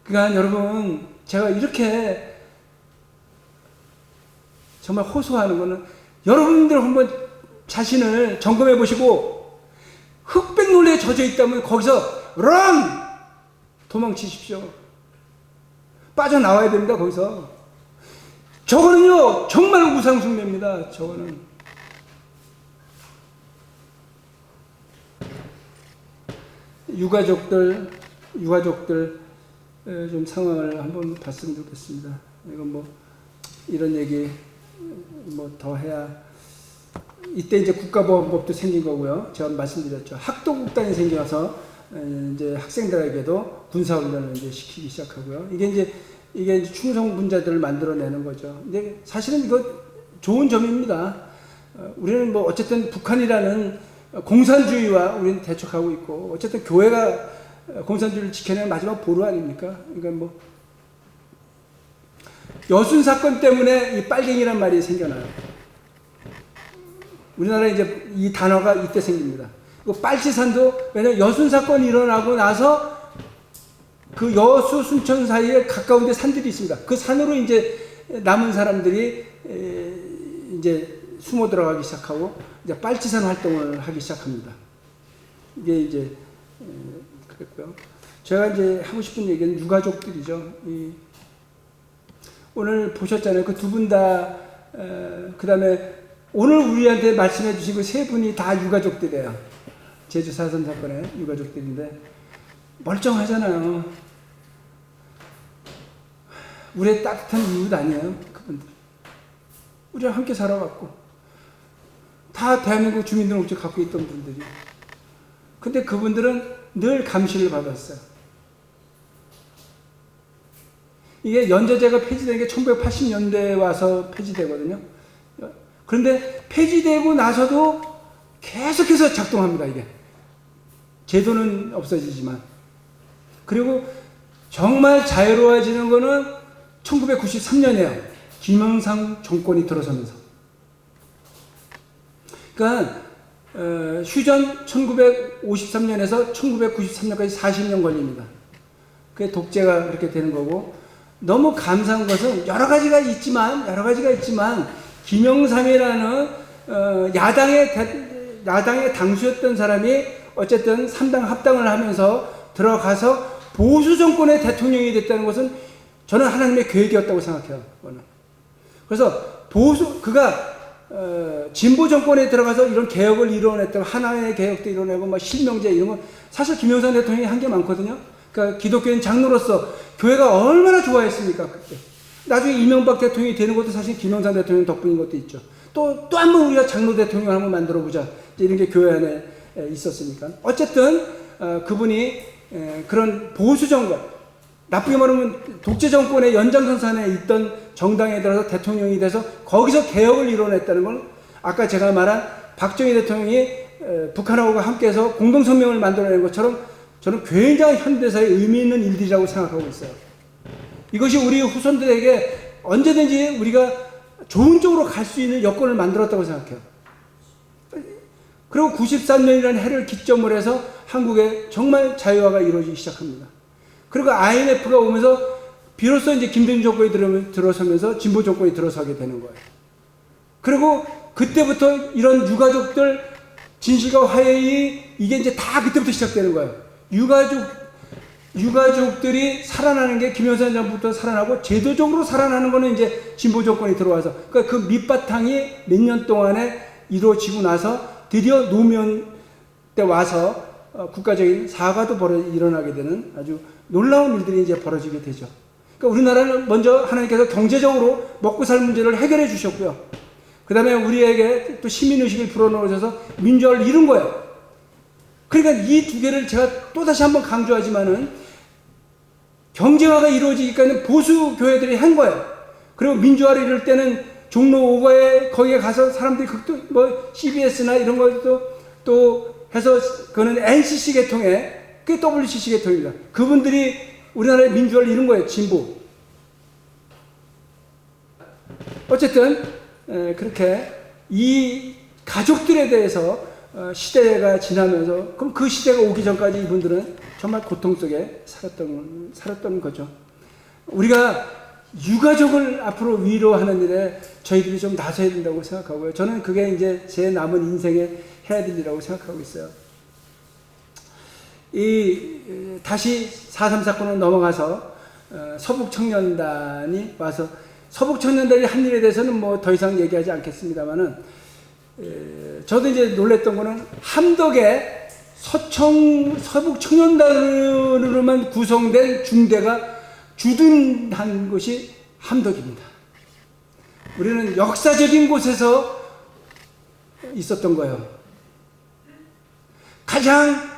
그러니까 여러분, 제가 이렇게 정말 호소하는 거는, 여러분들 한번 자신을 점검해 보시고 흑백 논리에 젖어 있다면 거기서 run! 도망치십시오. 빠져나와야 됩니다. 거기서. 저거는요 정말 우상숭배입니다. 저거는. 유가족들 좀 상황을 한번 봤으면 좋겠습니다. 이건 뭐 이런 얘기 뭐 더 해야, 이때 이제 국가보안법도 생긴 거고요. 제가 말씀드렸죠. 학도국단이 생겨서 이제 학생들에게도 군사훈련을 이제 시키기 시작하고요. 이게 충성분자들을 만들어내는 거죠. 근데 사실은 이거 좋은 점입니다. 우리는 뭐 어쨌든 북한이라는 공산주의와 우리는 대척하고 있고, 어쨌든 교회가 공산주의를 지켜내는 마지막 보루 아닙니까? 그러니까 뭐 여순 사건 때문에 이 빨갱이란 말이 생겨나요. 우리나라에 이제 이 단어가 이때 생깁니다. 빨치산도, 왜냐면 여순 사건이 일어나고 나서 그 여수 순천 사이에 가까운 데 산들이 있습니다. 그 산으로 이제 남은 사람들이 이제 숨어 들어가기 시작하고 이제 빨치산 활동을 하기 시작합니다. 이게 이제 그랬고요. 제가 이제 하고 싶은 얘기는 유가족들이죠. 오늘 보셨잖아요. 그 두 분 다, 그 다음에 오늘 우리한테 말씀해 주신 그 세 분이 다 유가족들이에요. 제주 4.3 사건의 유가족들인데 멀쩡하잖아요. 우리의 따뜻한 이웃 아니에요, 그분들. 우리랑 함께 살아왔고 다 대한민국 주민등 국적 갖고 있던 분들이. 근데 그분들은 늘 감시를 받았어요. 이게 연좌제가 폐지된 게 1980년대에 와서 폐지되거든요. 그런데 폐지되고 나서도 계속해서 작동합니다, 이게. 제도는 없어지지만. 그리고 정말 자유로워지는 거는 1993년이에요. 김영삼 정권이 들어서면서. 그러니까 휴전 1953년에서 1993년까지 40년 걸립니다. 그게 독재가 그렇게 되는 거고, 너무 감사한 것은 여러 가지가 있지만 김영삼이라는 야당의 당수였던 사람이 어쨌든 3당 합당을 하면서 들어가서 보수 정권의 대통령이 됐다는 것은 저는 하나님의 계획이었다고 생각해요. 그래서 그가 진보 정권에 들어가서 이런 개혁을 이뤄냈다고, 하나의 개혁도 이뤄내고 막 실명제 이런 거 사실 김영삼 대통령이 한 게 많거든요. 그러니까 기독교인 장로로서 교회가 얼마나 좋아했습니까 그때. 나중에 이명박 대통령이 되는 것도 사실 김영삼 대통령 덕분인 것도 있죠. 또 한 번 우리가 장로 대통령을 한번 만들어 보자, 이런 게 교회 안에 있었으니까. 어쨌든 그분이 그런 보수 정권, 나쁘게 말하면 독재 정권의 연장선상에 있던 정당에 들어서 대통령이 돼서 거기서 개혁을 이뤄냈다는 건 아까 제가 말한 박정희 대통령이 북한하고 함께해서 공동성명을 만들어낸 것처럼 저는 굉장히 현대사에 의미 있는 일들이라고 생각하고 있어요. 이것이 우리 후손들에게 언제든지 우리가 좋은 쪽으로 갈 수 있는 여건을 만들었다고 생각해요. 그리고 93년이라는 해를 기점으로 해서 한국에 정말 자유화가 이루어지기 시작합니다. 그리고 IMF가 오면서 비로소 이제 김대중 정권이 들어서면서 진보 정권이 들어서게 되는 거예요. 그리고 그때부터 이런 유가족들 진실과 화해의 이게 이제 다 그때부터 시작되는 거예요. 유가족들이 살아나는 게 김영삼 정부부터 살아나고 제도적으로 살아나는 거는 이제 진보 정권이 들어와서 그러니까 그 밑바탕이 몇 년 동안에 이루어지고 나서 드디어 노무현 때 와서 국가적인 사과도 일어나게 되는 아주 놀라운 일들이 이제 벌어지게 되죠. 그러니까 우리나라는 먼저 하나님께서 경제적으로 먹고 살 문제를 해결해 주셨고요. 그 다음에 우리에게 또 시민의식을 불어넣으셔서 민주화를 이룬 거예요. 그러니까 이 두 개를 제가 또다시 한번 강조하지만은 경제화가 이루어지기까지는 보수 교회들이 한 거예요. 그리고 민주화를 이룰 때는 종로 5가에 거기에 가서 사람들이 뭐 CBS나 이런 것도 또 해서 그거는 NCC 계통의 그 WCC 계통입니다. 그분들이 우리나라의 민주화를 이룬 거예요. 진보. 어쨌든 그렇게 이 가족들에 대해서 시대가 지나면서 그럼 그 시대가 오기 전까지 이분들은 정말 고통 속에 살았던 거죠. 우리가 유가족을 앞으로 위로하는 일에 저희들이 좀 나서야 된다고 생각하고요. 저는 그게 이제 제 남은 인생에 해야 될 일이라고 생각하고 있어요. 다시 4.3 사건으로 넘어가서 서북청년단이 와서 서북청년단이 한 일에 대해서는 뭐 더 이상 얘기하지 않겠습니다만은 저도 이제 놀랬던 거는 함덕에 서북청년단으로만 구성된 중대가 주둔한 곳이 함덕입니다. 우리는 역사적인 곳에서 있었던 거예요. 가장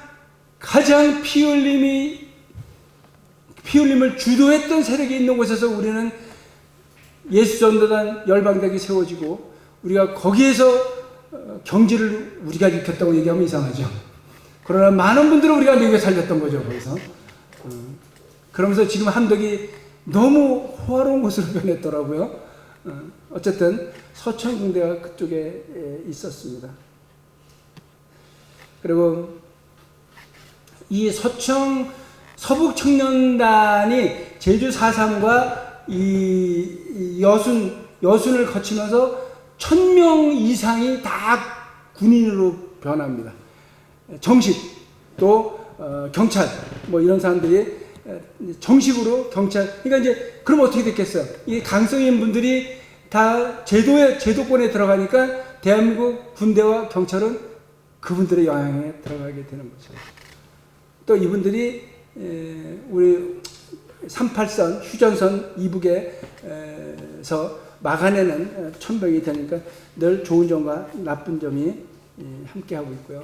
피 흘림을 주도했던 세력이 있는 곳에서 우리는 예수전도단 열방대학이 세워지고 우리가 거기에서 경제를 우리가 일으켰다고 얘기하면 이상하죠. 그러나 많은 분들을 우리가 먹여 살렸던 거죠. 거기서. 그러면서 지금 함덕이 너무 호화로운 곳으로 변했더라고요. 어쨌든 서천중대가 그쪽에 있었습니다. 그리고 이 서북청년단이 제주 4.3과 이 여순을 거치면서 1000명 이상이 다 군인으로 변합니다. 정식 또 경찰 뭐 이런 사람들이 정식으로 경찰. 그러니까 이제 그럼 어떻게 됐겠어요? 이 강성인 분들이 다 제도권에 들어가니까 대한민국 군대와 경찰은 그분들의 영향에 들어가게 되는 거죠. 또 이분들이 우리 38선 휴전선 이북에서 막아내는 천병이 되니까 늘 좋은 점과 나쁜 점이 함께하고 있고요.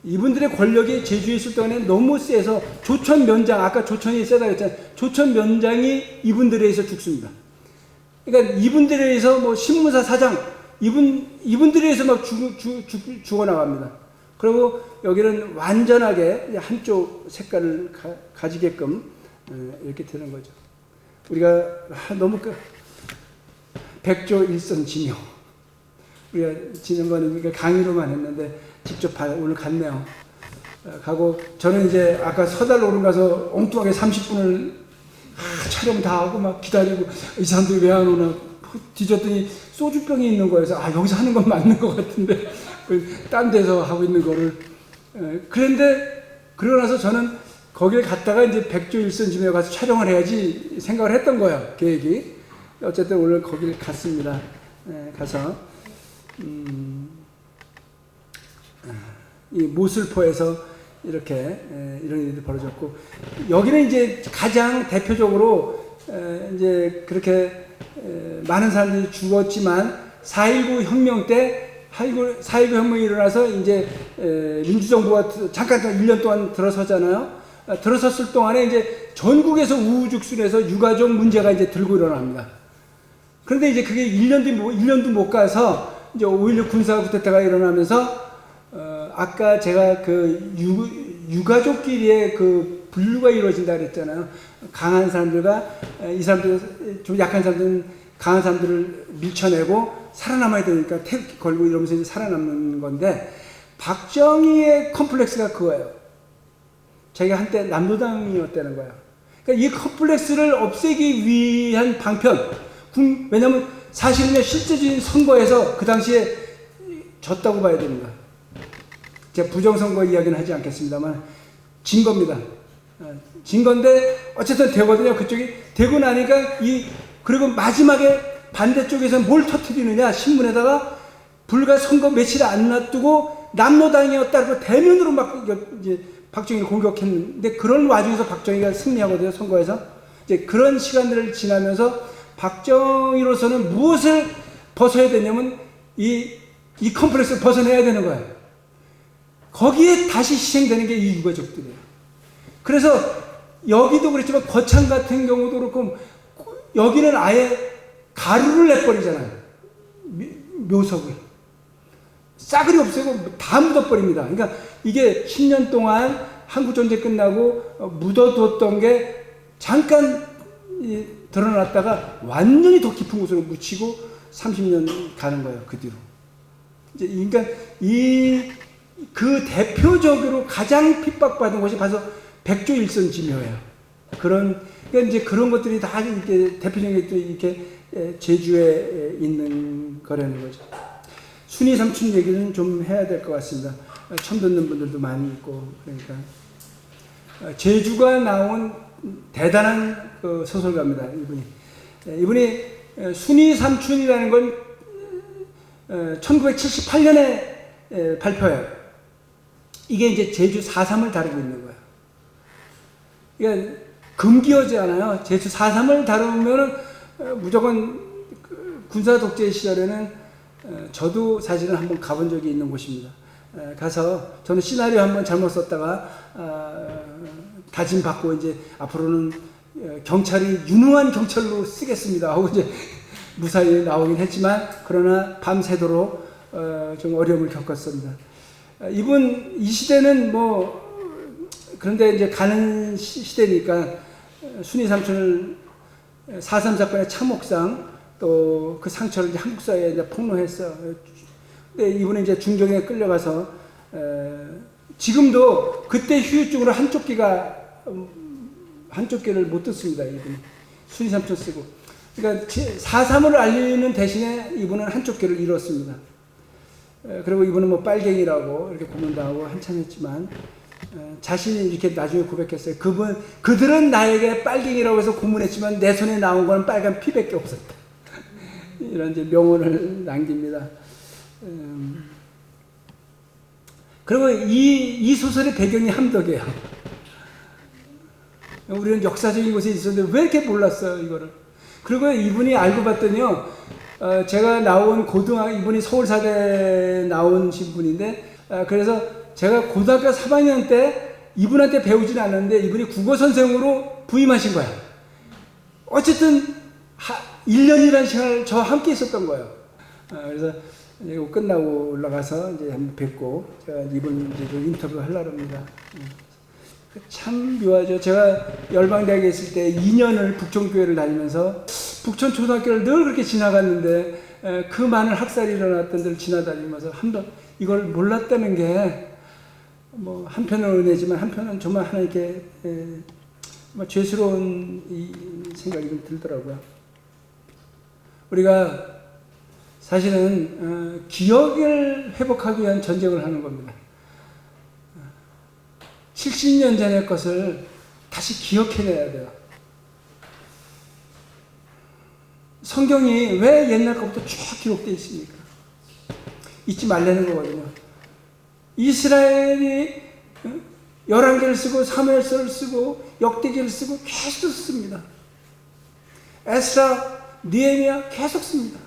이분들의 권력이 제주에 있을 동안에 너무 세서 조천 면장, 아까 조천이 세다 그랬잖아요. 조천 면장이 이분들에 의해서 죽습니다. 그러니까 이분들에 의해서 뭐 신문사 사장, 이분들에 의해서 막 죽어나갑니다. 그리고 여기는 완전하게 한쪽 색깔을 가지게끔 이렇게 되는 거죠. 우리가 너무 백조 일선지묘. 우리가 지난번에 강의로만 했는데 직접 오늘 갔네요. 가고 저는 이제 아까 서달 오름 가서 엉뚱하게 30분을 촬영 다 하고 막 기다리고 이 사람들이 왜 안 오나 뒤졌더니 소주병이 있는 거여서 여기서 하는 건 맞는 것 같은데 딴 데서 하고 있는 거를 그런데 그러고 나서 저는 거기를 갔다가 이제 백조일선지묘에 가서 촬영을 해야지 생각을 했던 거예요. 계획이. 어쨌든 오늘 거기를 갔습니다. 가서 이 모슬포에서 이렇게 이런 일이 벌어졌고 여기는 이제 가장 대표적으로 이제 그렇게 많은 사람들이 죽었지만 4.19 혁명 때 4.19 혁명이 일어나서 이제 민주정부가 잠깐 1년 동안 들어서잖아요. 들어섰을 동안에 이제 전국에서 우후죽순해서 유가족 문제가 이제 들고 일어납니다. 그런데 이제 그게 1년도 못 가서 이제 5.16 군사 쿠데타가 일어나면서 아까 제가 그 유가족끼리의 그 분류가 이루어진다 그랬잖아요. 강한 사람들과 이 사람들 좀 약한 사람들은 강한 사람들을 밀쳐내고 살아남아야 되니까 태극기 걸고 이러면서 이제 살아남는 건데, 박정희의 컴플렉스가 그거예요. 자기가 한때 남로당이었다는 거예요. 그러니까 이 컴플렉스를 없애기 위한 방편. 왜냐하면 사실은 실제적인 선거에서 그 당시에 졌다고 봐야 됩니다. 제가 부정선거 이야기는 하지 않겠습니다만 진 겁니다. 진 건데 어쨌든 되거든요. 그쪽이 되고 나니까 그리고 마지막에 반대쪽에서 뭘 터뜨리느냐, 신문에다가 불과 선거 며칠 안 놔두고 남로당이었다고 대면으로 막 이제 박정희를 공격했는데, 그런 와중에서 박정희가 승리하거든요, 선거에서. 이제 그런 시간들을 지나면서 박정희로서는 무엇을 벗어야 되냐면 이 컴플렉스를 벗어내야 되는 거예요. 거기에 다시 희생되는 게 이 유가족들이에요. 그래서 여기도 그렇지만 거창 같은 경우도 그렇고, 여기는 아예 가루를 내버리잖아요. 묘석을. 싸그리 없애고 다 묻어버립니다. 그러니까 이게 10년 동안 한국전쟁 끝나고 묻어뒀던 게 잠깐 드러났다가 완전히 더 깊은 곳으로 묻히고 30년 가는 거예요. 그 뒤로. 이제 그러니까 그 대표적으로 가장 핍박받은 곳이 바로 백조일선지묘예요. 그러니까 이제 그런 것들이 다 이렇게 대표적인 게 이렇게 제주에 있는 거라는 거죠. 순이 삼촌 얘기는 좀 해야 될 것 같습니다. 처음 듣는 분들도 많이 있고, 그러니까 제주가 나온 대단한 그 소설가입니다. 이분이 순이 삼촌이라는 건 1978년에 발표해요. 이게 이제 제주 4.3을 다루고 있는 거예요. 그러니까 금기어잖아요. 제주 4.3을 다루면은 무조건 군사 독재 시절에는 저도 사실은 한번 가본 적이 있는 곳입니다. 가서 저는 시나리오 한번 잘못 썼다가 다짐 받고 이제 앞으로는 경찰이 유능한 경찰로 쓰겠습니다 하고 이제 무사히 나오긴 했지만, 그러나 밤새도록 좀 어려움을 겪었습니다. 이 시대는 그런데 이제 가는 시대니까 순이 삼촌을 4.3 사건의 참혹상 또 그 상처를 이제 한국 사회에 이제 폭로했어. 근데 이분은 이제 중정에 끌려가서 지금도 그때 후유증으로 한쪽 귀를 못 듣습니다. 이분이 순이 삼촌 쓰고. 그러니까 4.3을 알리는 대신에 이분은 한쪽 귀를 잃었습니다. 그리고 이분은 빨갱이라고 이렇게 고문당하고 한참 했지만, 자신이 이렇게 나중에 고백했어요. 그들은 나에게 빨갱이라고 해서 고문했지만 내 손에 나온 건 빨간 피밖에 없었다. 이런 이제 명언을 남깁니다. 그리고 이 소설의 배경이 함덕이에요. 우리는 역사적인 곳에 있었는데 왜 이렇게 몰랐어요, 이거를. 그리고 이분이 알고 봤더니요, 제가 나온 이분이 서울사대 나오신 분인데, 그래서 제가 고등학교 3학년 때 이분한테 배우지는 않았는데 이분이 국어선생으로 부임하신 거야. 어쨌든 1년이라는 시간을 저와 함께 있었던 거예요. 그래서 이거 끝나고 올라가서 이제 한번 뵙고 제가 이분 이제 좀 인터뷰 하려고 합니다. 참 묘하죠. 제가 열방대학에 있을 때 2년을 북촌교회를 다니면서 북촌 초등학교를 늘 그렇게 지나갔는데, 그 많은 학살이 일어났던 데를 지나다니면서 한번 이걸 몰랐다는 게 한편은 은혜지만 한편은 정말 하나님께 죄스러운 이 생각이 좀 들더라고요. 우리가 사실은 기억을 회복하기 위한 전쟁을 하는 겁니다. 70년 전의 것을 다시 기억해내야 돼요. 성경이 왜 옛날 것부터 쭉 기록되어 있습니까? 잊지 말라는 거거든요. 이스라엘이 열왕기를 쓰고 사무엘서를 쓰고 역대기를 쓰고 계속 씁니다. 에스라, 느헤미야 계속 씁니다.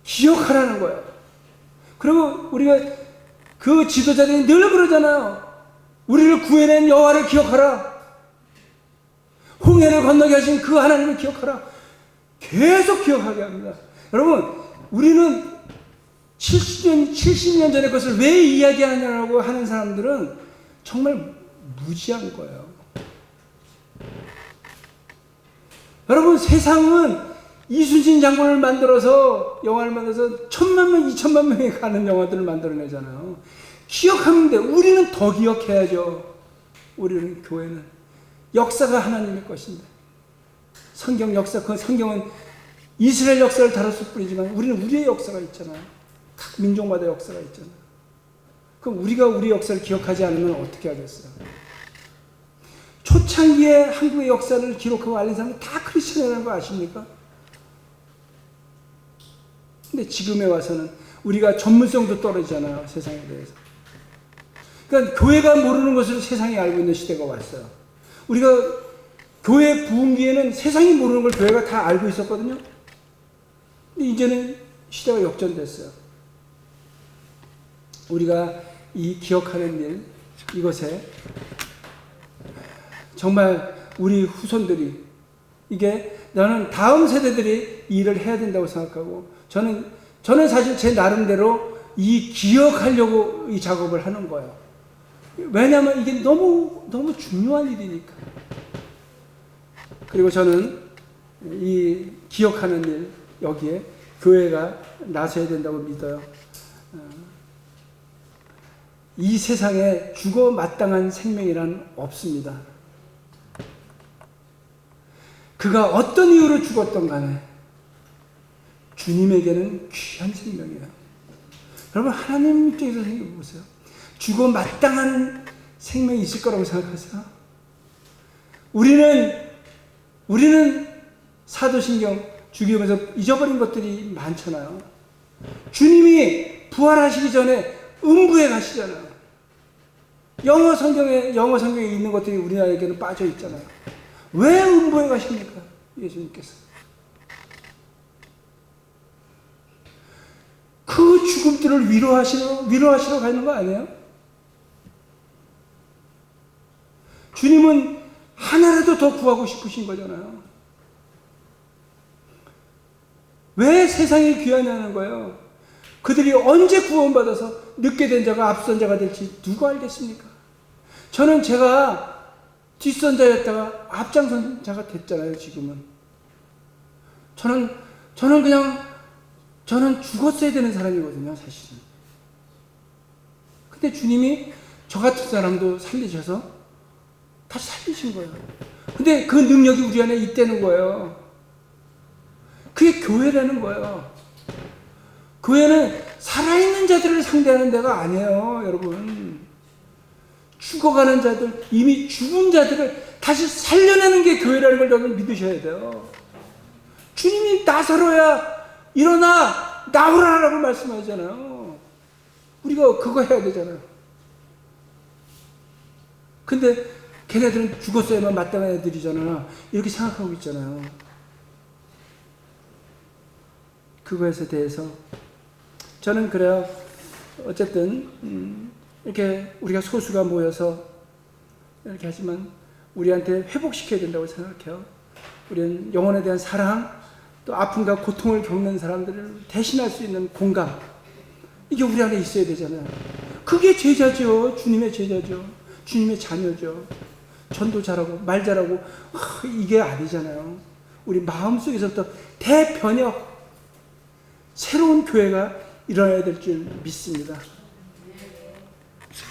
기억하라는 거예요. 그리고 우리가 그 지도자들이 늘 그러잖아요. 우리를 구해낸 여호와를 기억하라. 홍해를 건너게 하신 그 하나님을 기억하라. 계속 기억하게 합니다. 여러분, 우리는 70년 전의 것을 왜 이야기하냐고 하는 사람들은 정말 무지한 거예요. 여러분, 세상은 이순신 장군을 만들어서, 영화를 만들어서 1000만 명, 2000만 명이 가는 영화들을 만들어내잖아요. 기억하면 돼. 우리는 더 기억해야죠. 우리는, 교회는 역사가 하나님의 것인데, 성경 역사, 그 성경은 이스라엘 역사를 다뤘을 뿐이지만 우리는 우리의 역사가 있잖아요. 각 민족마다 역사가 있잖아요. 그럼 우리가 우리 역사를 기억하지 않으면 어떻게 하겠어요? 초창기에 한국의 역사를 기록하고 알린 사람은 다 크리스천이라는 거 아십니까? 근데 지금에 와서는 우리가 전문성도 떨어지잖아요. 세상에 대해서. 그러니까 교회가 모르는 것을 세상이 알고 있는 시대가 왔어요. 우리가 교회 부흥기에는 세상이 모르는 걸 교회가 다 알고 있었거든요. 근데 이제는 시대가 역전됐어요. 우리가 이 기억하는 일, 이것에 정말 우리 후손들이, 이게 나는 다음 세대들이 이 일을 해야 된다고 생각하고, 저는 사실 제 나름대로 이 기억하려고 이 작업을 하는 거예요. 왜냐하면 이게 너무 중요한 일이니까. 그리고 저는 이 기억하는 일, 여기에 교회가 나서야 된다고 믿어요. 이 세상에 죽어 마땅한 생명이란 없습니다. 그가 어떤 이유로 죽었던 간에 주님에게는 귀한 생명이에요. 여러분, 하나님 입장에서 생각해 보세요. 죽어 마땅한 생명이 있을 거라고 생각하세요? 우리는 사도신경 주기면서 잊어버린 것들이 많잖아요. 주님이 부활하시기 전에 음부에 가시잖아요. 영어 성경에 있는 것들이 우리나라에게는 빠져 있잖아요. 왜 음부에 가십니까? 예수님께서. 그 죽음들을 위로하시러 가는 거 아니에요? 주님은 하나라도 더 구하고 싶으신 거잖아요. 왜 세상이 귀하냐는 거예요. 그들이 언제 구원받아서 늦게 된 자가 앞선 자가 될지 누가 알겠습니까? 저는 제가 뒷선 자였다가 앞장선 자가 됐잖아요, 지금은. 저는 죽었어야 되는 사람이거든요, 사실은. 근데 주님이 저 같은 사람도 살리셔서 다시 살리신 거예요. 근데 그 능력이 우리 안에 있다는 거예요. 그게 교회라는 거예요. 교회는 살아있는 자들을 상대하는 데가 아니에요, 여러분. 죽어가는 자들, 이미 죽은 자들을 다시 살려내는 게 교회라는 걸 여러분 믿으셔야 돼요. 주님이 나사로야 일어나 나오라라고 말씀하잖아요. 우리가 그거 해야 되잖아요. 근데 걔네들은 죽었어야만 마땅한 애들이잖아, 이렇게 생각하고 있잖아요. 그것에 대해서 저는 그래요. 어쨌든 이렇게 우리가 소수가 모여서 이렇게 하지만 우리한테 회복시켜야 된다고 생각해요. 우리는 영혼에 대한 사랑, 또 아픔과 고통을 겪는 사람들을 대신할 수 있는 공감, 이게 우리 안에 있어야 되잖아요. 그게 제자죠. 주님의 제자죠. 주님의 자녀죠. 전도 잘하고 말 잘하고 이게 아니잖아요. 우리 마음속에서부터 대변혁, 새로운 교회가 일어나야 될 줄 믿습니다.